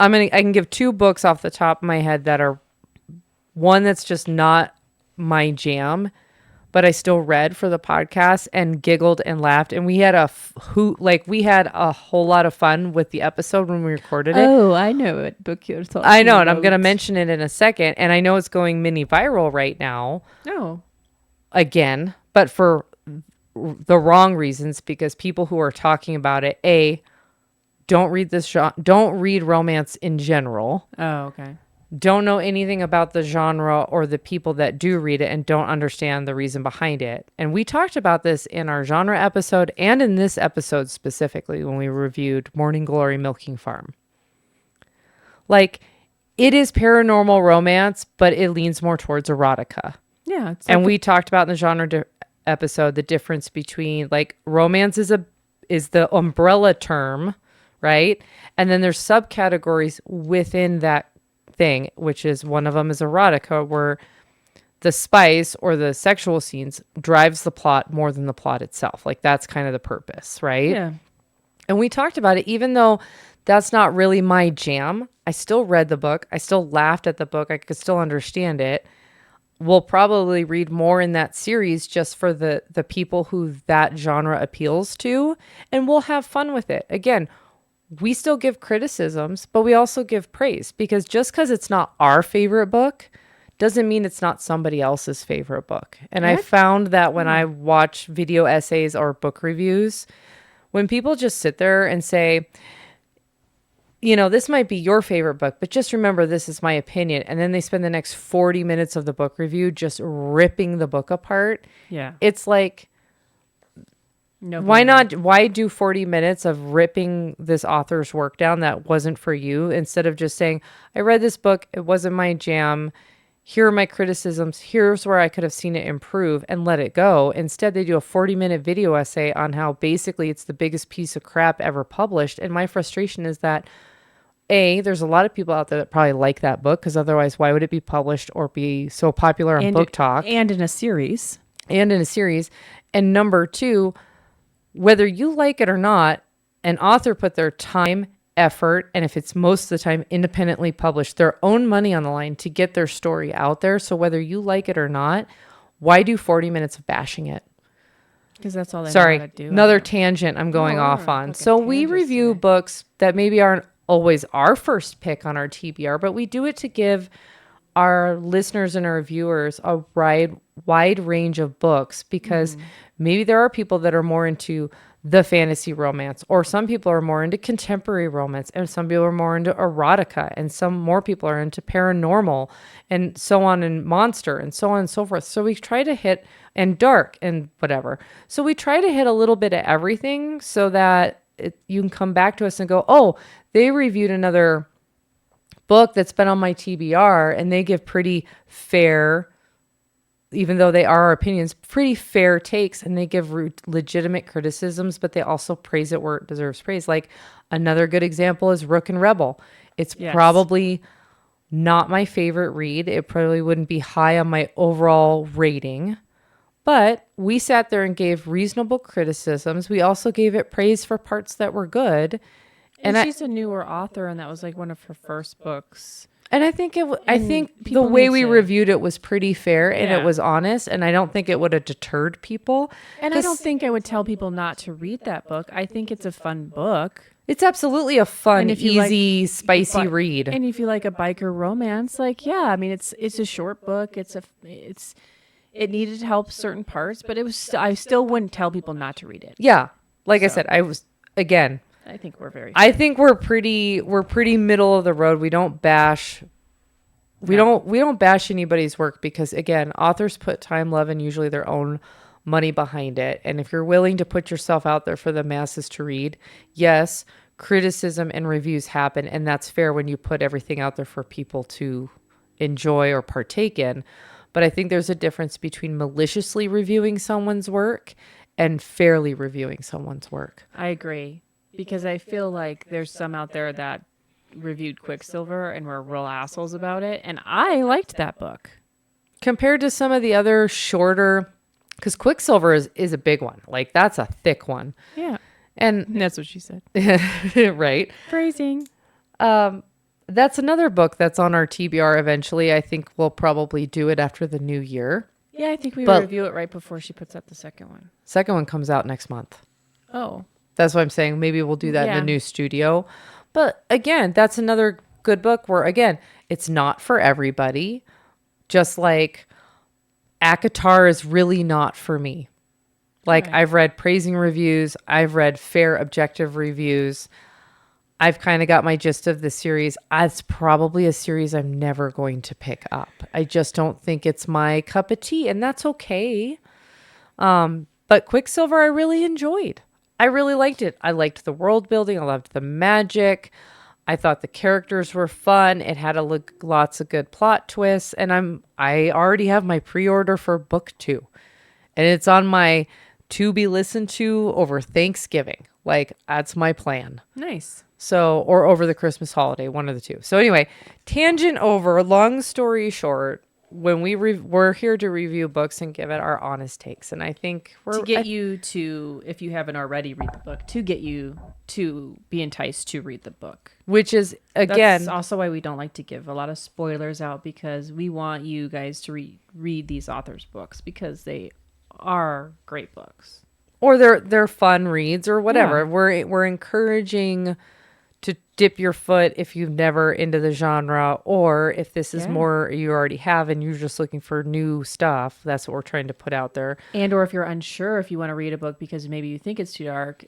I can give two books off the top of my head that are one that's just not my jam, but I still read for the podcast and giggled and laughed, and we had a whole lot of fun with the episode when we recorded it. Oh, I know what book you're talking about. I know, and I'm going to mention it in a second, and I know it's going mini viral right now. Oh. Again, but for the wrong reasons, because people who are talking about it, don't read romance in general. Oh, okay. Don't know anything about the genre or the people that do read it, and don't understand the reason behind it. And we talked about this in our genre episode and in this episode specifically when we reviewed Morning Glory Milking Farm. Like, it is paranormal romance, but it leans more towards erotica. Yeah. And we talked about in the genre episode the difference between, like, romance is the umbrella term, right? And then there's subcategories within that thing, which is one of them is erotica, where the spice or the sexual scenes drives the plot more than the plot itself. Like that's kind of the purpose, right? Yeah. And we talked about it, even though that's not really my jam. I still read the book. I still laughed at the book. I could still understand it. We'll probably read more in that series just for the people who that genre appeals to, and we'll have fun with it. Again, we still give criticisms, but we also give praise, because just because it's not our favorite book doesn't mean it's not somebody else's favorite book. And I found that when I watch video essays or book reviews, when people just sit there and say, this might be your favorite book, but just remember this is my opinion. And then they spend the next 40 minutes of the book review just ripping the book apart. Yeah. It's like, No. why not? Why do 40 minutes of ripping this author's work down that wasn't for you instead of just saying, I read this book, it wasn't my jam. Here are my criticisms. Here's where I could have seen it improve, and let it go. Instead, they do a 40-minute video essay on how basically it's the biggest piece of crap ever published. And my frustration is that, A, there's a lot of people out there that probably like that book, because otherwise why would it be published or be so popular on Book Talk? And in a series. And number two, whether you like it or not, an author put their time, effort, and if it's most of the time independently published, their own money on the line to get their story out there. So whether you like it or not, why do 40 minutes of bashing it? Because that's all they know Sorry, how to do. another tangent I'm going off on. So we review books that maybe aren't always our first pick on our TBR, but we do it to give our listeners and our viewers a wide range of books, because maybe there are people that are more into the fantasy romance, or some people are more into contemporary romance, and some people are more into erotica, and some more people are into paranormal, and so on, and monster, and so on and so forth. So we try to hit, and dark and whatever. So we try to hit a little bit of everything so that you can come back to us and go, oh, they reviewed another book that's been on my TBR, and they give pretty fair, even though they are our opinions, pretty fair takes, and they give legitimate criticisms, but they also praise it where it deserves praise. Like another good example is Rook and Rebel. It's probably not my favorite read. It probably wouldn't be high on my overall rating, but we sat there and gave reasonable criticisms. We also gave it praise for parts that were good. And she's a newer author, and that was like one of her first books. And I think the way we reviewed it was pretty fair, and it was honest, and I don't think it would have deterred people. And I don't think I would tell people not to read that book. I think it's a fun book. It's absolutely a fun, easy, spicy read. And if you like a biker romance, like, yeah, I mean, it's a short book. It needed to help certain parts, but I still wouldn't tell people not to read it. Yeah. Like I said, I think we're pretty middle of the road. We don't bash we don't bash anybody's work, because again, authors put time, love, and usually their own money behind it. And if you're willing to put yourself out there for the masses to read, yes, criticism and reviews happen, and that's fair when you put everything out there for people to enjoy or partake in. But I think there's a difference between maliciously reviewing someone's work and fairly reviewing someone's work. I agree. Because I feel like there's some out there that reviewed Quicksilver and were real assholes about it. And I liked that book. Compared to some of the other shorter, because Quicksilver is a big one. Like, that's a thick one. Yeah. And that's what she said. Right. Phrasing. That's another book that's on our TBR eventually. I think we'll probably do it after the new year. Yeah, I think we will review it right before she puts up the second one. Second one comes out next month. Oh. That's what I'm saying. Maybe we'll do that in the new studio. But again, that's another good book where, again, it's not for everybody. Just like ACOTAR is really not for me. Like, right. I've read praising reviews. I've read fair, objective reviews. I've kind of got my gist of the series. It's probably a series I'm never going to pick up. I just don't think it's my cup of tea, and that's okay. But Quicksilver, I really enjoyed. I really liked it. I liked the world building. I loved the magic. I thought the characters were fun. It had lots of good plot twists. And I already have my pre-order for book 2. And it's on my to be listened to over Thanksgiving. Like, that's my plan. Nice. So, or over the Christmas holiday, one of the two. So anyway, tangent over, long story short, when we're here to review books and give it our honest takes. And I think to get you to, if you haven't already read the book, to get you to be enticed to read the book. Which is, again, that's also why we don't like to give a lot of spoilers out, because we want you guys to read these authors' books, because they are great books. Or they're fun reads or whatever. Yeah. We're encouraging to dip your foot if you've never into the genre, or if this is more you already have and you're just looking for new stuff. That's what we're trying to put out there. And or if you're unsure if you want to read a book because maybe you think it's too dark,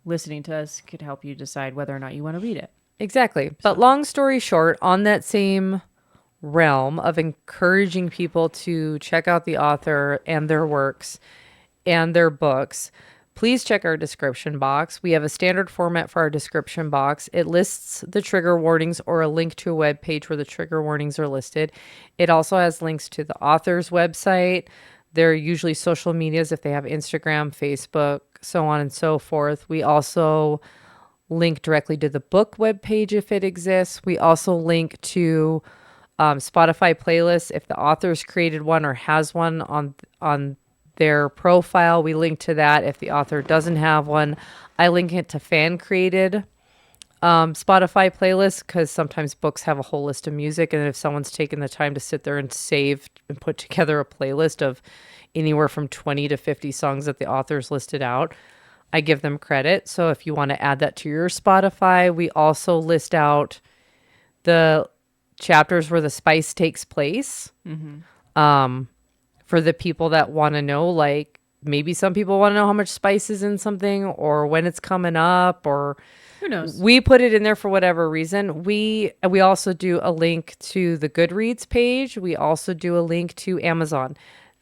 listening to us could help you decide whether or not you want to read it. Exactly. But long story short, on that same realm of encouraging people to check out the author and their works and their books, please check our description box. We have a standard format for our description box. It lists the trigger warnings or a link to a web page where the trigger warnings are listed. It also has links to the author's website. They're usually social medias if they have Instagram, Facebook, so on and so forth. We also link directly to the book webpage if it exists. We also link to Spotify playlists if the author's created one or has one on their profile. We link to that if the author doesn't have one. I link it to fan created Spotify playlists because sometimes books have a whole list of music, and if someone's taken the time to sit there and save and put together a playlist of anywhere from 20 to 50 songs that the author's listed out, I give them credit. So if you want to add that to your Spotify, we also list out the chapters where the spice takes place. For the people that want to know, like maybe some people want to know how much spice is in something or when it's coming up, or Who knows? we put it in there for whatever reason. We also do a link to the Goodreads page. We also do a link to Amazon.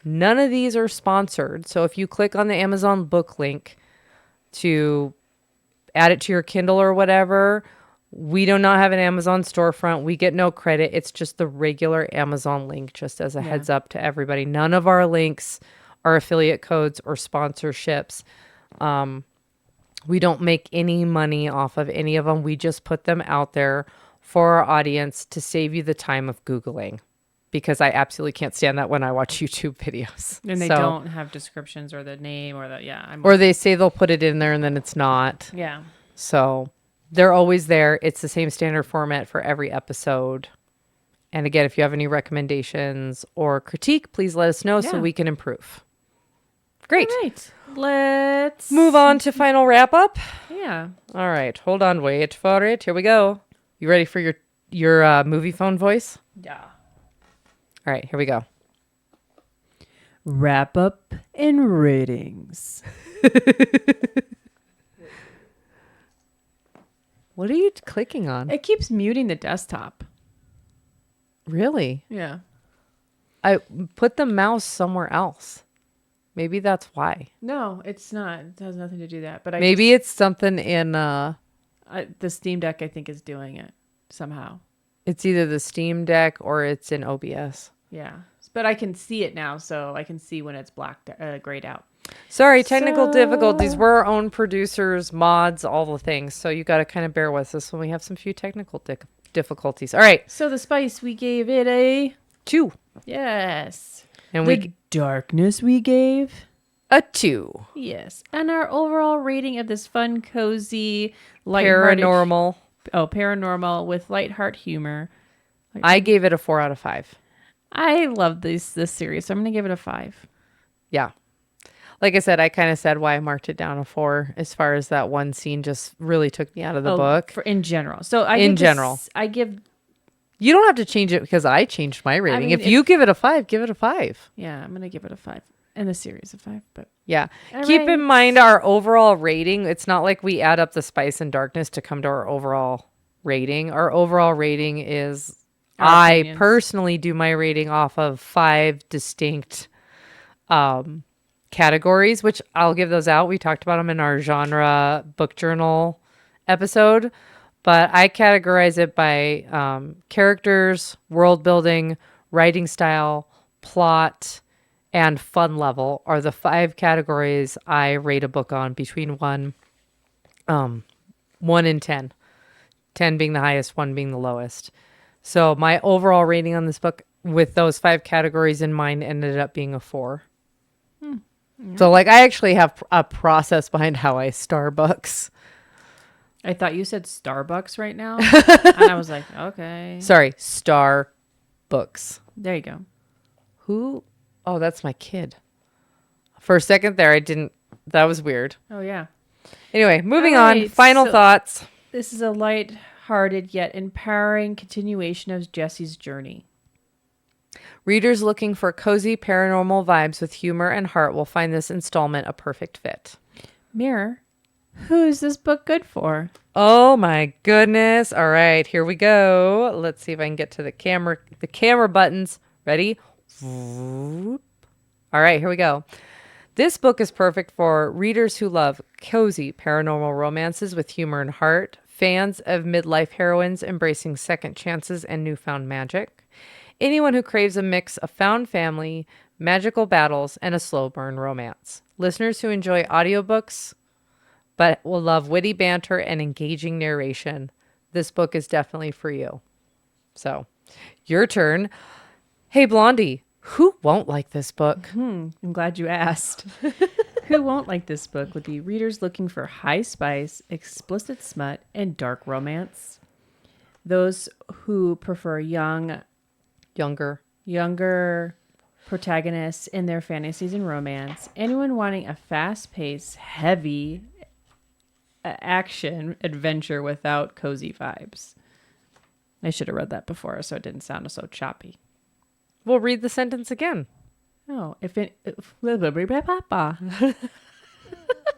None of these are sponsored. So if you click on the Amazon book link to add it to your Kindle or whatever, we do not have an Amazon storefront. We get no credit. It's just the regular Amazon link, just as a heads up to everybody. None of our links are affiliate codes or sponsorships. We don't make any money off of any of them. We just put them out there for our audience to save you the time of Googling, because I absolutely can't stand that when I watch YouTube videos. And they don't have descriptions or the name or the, or they say they'll put it in there and then it's not. Yeah. So they're always there. It's the same standard format for every episode. And again, if you have any recommendations or critique, please let us know so we can improve. Great. All right. Let's move on to final wrap up. Yeah. All right. Hold on. Wait for it. Here we go. You ready for your movie phone voice? Yeah. All right. Here we go. Wrap up and ratings. What are you clicking on? It keeps muting the desktop. Really? Yeah. I put the mouse somewhere else. Maybe that's why. No, it's not. It has nothing to do with that. But maybe it's something in the Steam Deck, I think, is doing it somehow. It's either the Steam Deck or it's in OBS. Yeah. But I can see it now, so I can see when it's grayed out. Sorry, technical difficulties. We're our own producers, mods, all the things. So you got to kind of bear with us when we have some few technical difficulties. All right. So the spice, we gave it a 2. Yes. And the darkness we gave a 2. Yes. And our overall rating of this fun, cozy, paranormal with lighthearted humor. I gave it a 4 out of 5. I love this series, so I'm going to give it a 5. Yeah. Like I said, I kind of said why I marked it down a 4 as far as that one scene just really took me out of the book. In general. So I give... You don't have to change it because I changed my rating. I mean, if you give it a 5, give it a 5. Yeah, I'm going to give it a 5. And the series a 5. But yeah. Keep in mind our overall rating. It's not like we add up the spice and darkness to come to our overall rating. Our overall rating is... I personally do my rating off of 5 distinct categories, which I'll give those out. We talked about them in our genre book journal episode, but I categorize it by characters, world building, writing style, plot, and fun level are the 5 categories I rate a book on between 1 and 10. 10 being the highest, 1 being the lowest. So my overall rating on this book with those 5 categories in mind ended up being a 4. Yeah. So like I actually have a process behind how I star books. I thought you said Starbucks right now. And I was like, okay. Sorry, star books. There you go. Who? Oh, that's my kid. For a second there, that was weird. Oh, yeah. Anyway, moving on. Final thoughts. This is a light-hearted yet empowering continuation of Jesse's journey. Readers looking for cozy paranormal vibes with humor and heart will find this installment a perfect fit. Mirror, who is this book good for? Oh my goodness. All right, here we go. Let's see if I can get to the camera buttons. Ready? Whoop. All right, here we go. This book is perfect for readers who love cozy paranormal romances with humor and heart, fans of midlife heroines embracing second chances and newfound magic, anyone who craves a mix of found family, magical battles, and a slow burn romance, listeners who enjoy audiobooks but will love witty banter and engaging narration. This book is definitely for you. So, your turn. Hey, Blondie, who won't like this book? I'm glad you asked. Who won't like this book would be readers looking for high spice, explicit smut, and dark romance. Those who prefer younger protagonists in their fantasies and romance. Anyone wanting a fast-paced, heavy action adventure without cozy vibes. I should have read that before so it didn't sound so choppy. We'll read the sentence again. Oh,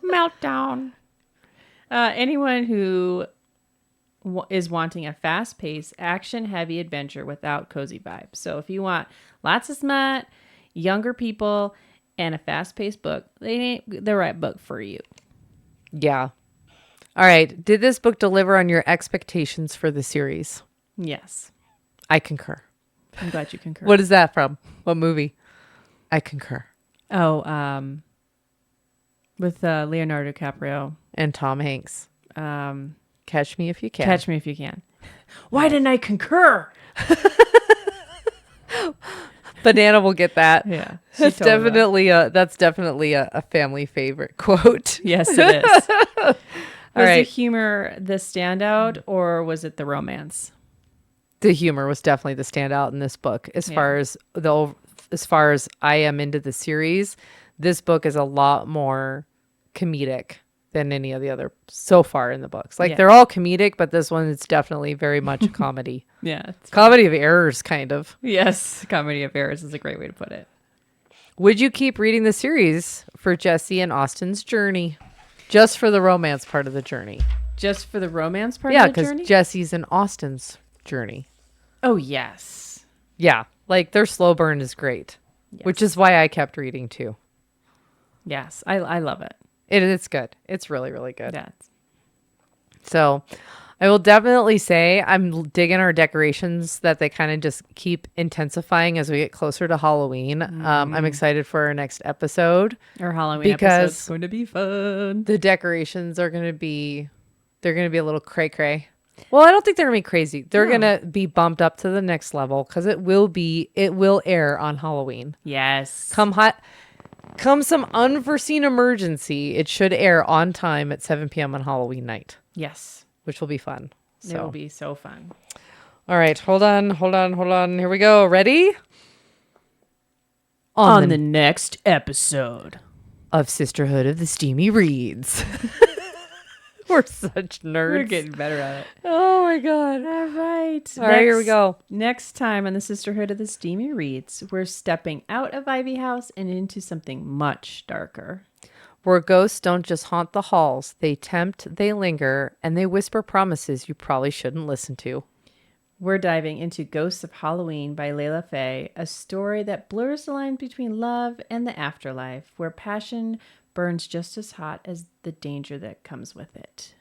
meltdown. Anyone who is wanting a fast-paced, action-heavy adventure without cozy vibes. So if you want lots of smut, younger people, and a fast-paced book, they ain't the right book for you. Yeah. All right. Did this book deliver on your expectations for the series? Yes. I concur. I'm glad you concur. What is that from? What movie? I concur. Oh, with Leonardo DiCaprio. And Tom Hanks. Catch Me If You Can. Catch Me If You Can. Why didn't I concur? Banana will get that. Yeah. That's definitely a family favorite quote. Yes, it is. Was right. the humor the standout or was it the romance? The humor was definitely the standout in this book. As far as I am into the series, this book is a lot more comedic than any of the other so far in the books. Like they're all comedic, but this one is definitely very much a comedy. Yeah. Comedy of errors, kind of. Yes. Comedy of errors is a great way to put it. Would you keep reading the series for Jesse and Austin's journey? Just for the romance part of the journey. Just for the romance part Yeah, of the journey? because Jesse's and Austin's journey. Oh, yes. Yeah, like their slow burn is great, which is why I kept reading too. Yes, I love it. It's good. It's really, really good. Yeah. So I will definitely say I'm digging our decorations that they kind of just keep intensifying as we get closer to Halloween. I'm excited for our next episode. Our Halloween episode's going to be fun. The decorations are going to be, they're going to be a little cray-cray. Well, I don't think they're going to be crazy. They're going to be bumped up to the next level because it will air on Halloween. Yes. Come some unforeseen emergency, it should air on time at 7 p.m. on Halloween night. Yes. Which will be fun. It will be so fun. All right. Hold on. Here we go. Ready? On the next episode of Sisterhood of the Steamy Reads. We're such nerds. We're getting better at it. Oh my God. All right. All right, here we go. Next time on the Sisterhood of the Steamy Reads, we're stepping out of Ivy House and into something much darker. Where ghosts don't just haunt the halls, they tempt, they linger, and they whisper promises you probably shouldn't listen to. We're diving into Ghosts of Halloween by Layla Faye, a story that blurs the line between love and the afterlife, where passion burns just as hot as the danger that comes with it.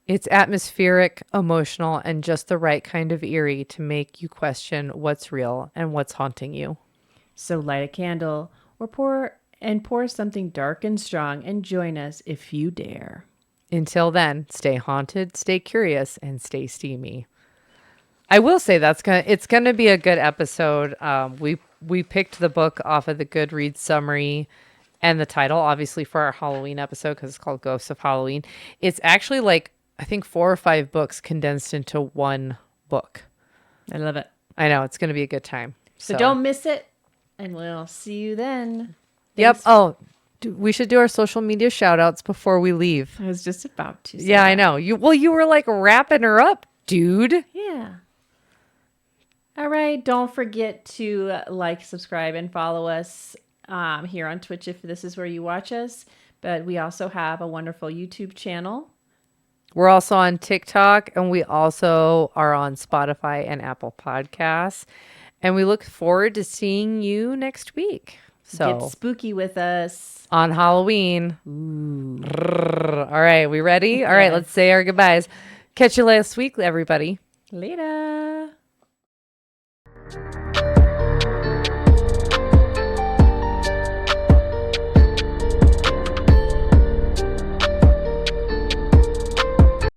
It's atmospheric, emotional, and just the right kind of eerie to make you question what's real and what's haunting you. So light a candle or pour something dark and strong and join us if you dare. Until then, stay haunted, stay curious, and stay steamy. I will say it's gonna be a good episode. We picked the book off of the Goodreads summary and the title, obviously, for our Halloween episode because it's called Ghosts of Halloween. It's actually like, I think 4 or 5 books condensed into one book. I love it. I know. It's going to be a good time. So don't miss it. And we'll see you then. Yep. Oh, we should do our social media shout outs before we leave. I was just about to say Yeah, that. I know. You were like wrapping her up, dude. Yeah. All right. Don't forget to like, subscribe, and follow us here on Twitch if this is where you watch us. But we also have a wonderful YouTube channel. We're also on TikTok, and we also are on Spotify and Apple Podcasts. And we look forward to seeing you next week. So Get spooky with us. on Halloween. All right, we ready? All right, let's say our goodbyes. Catch you last week, everybody. Later.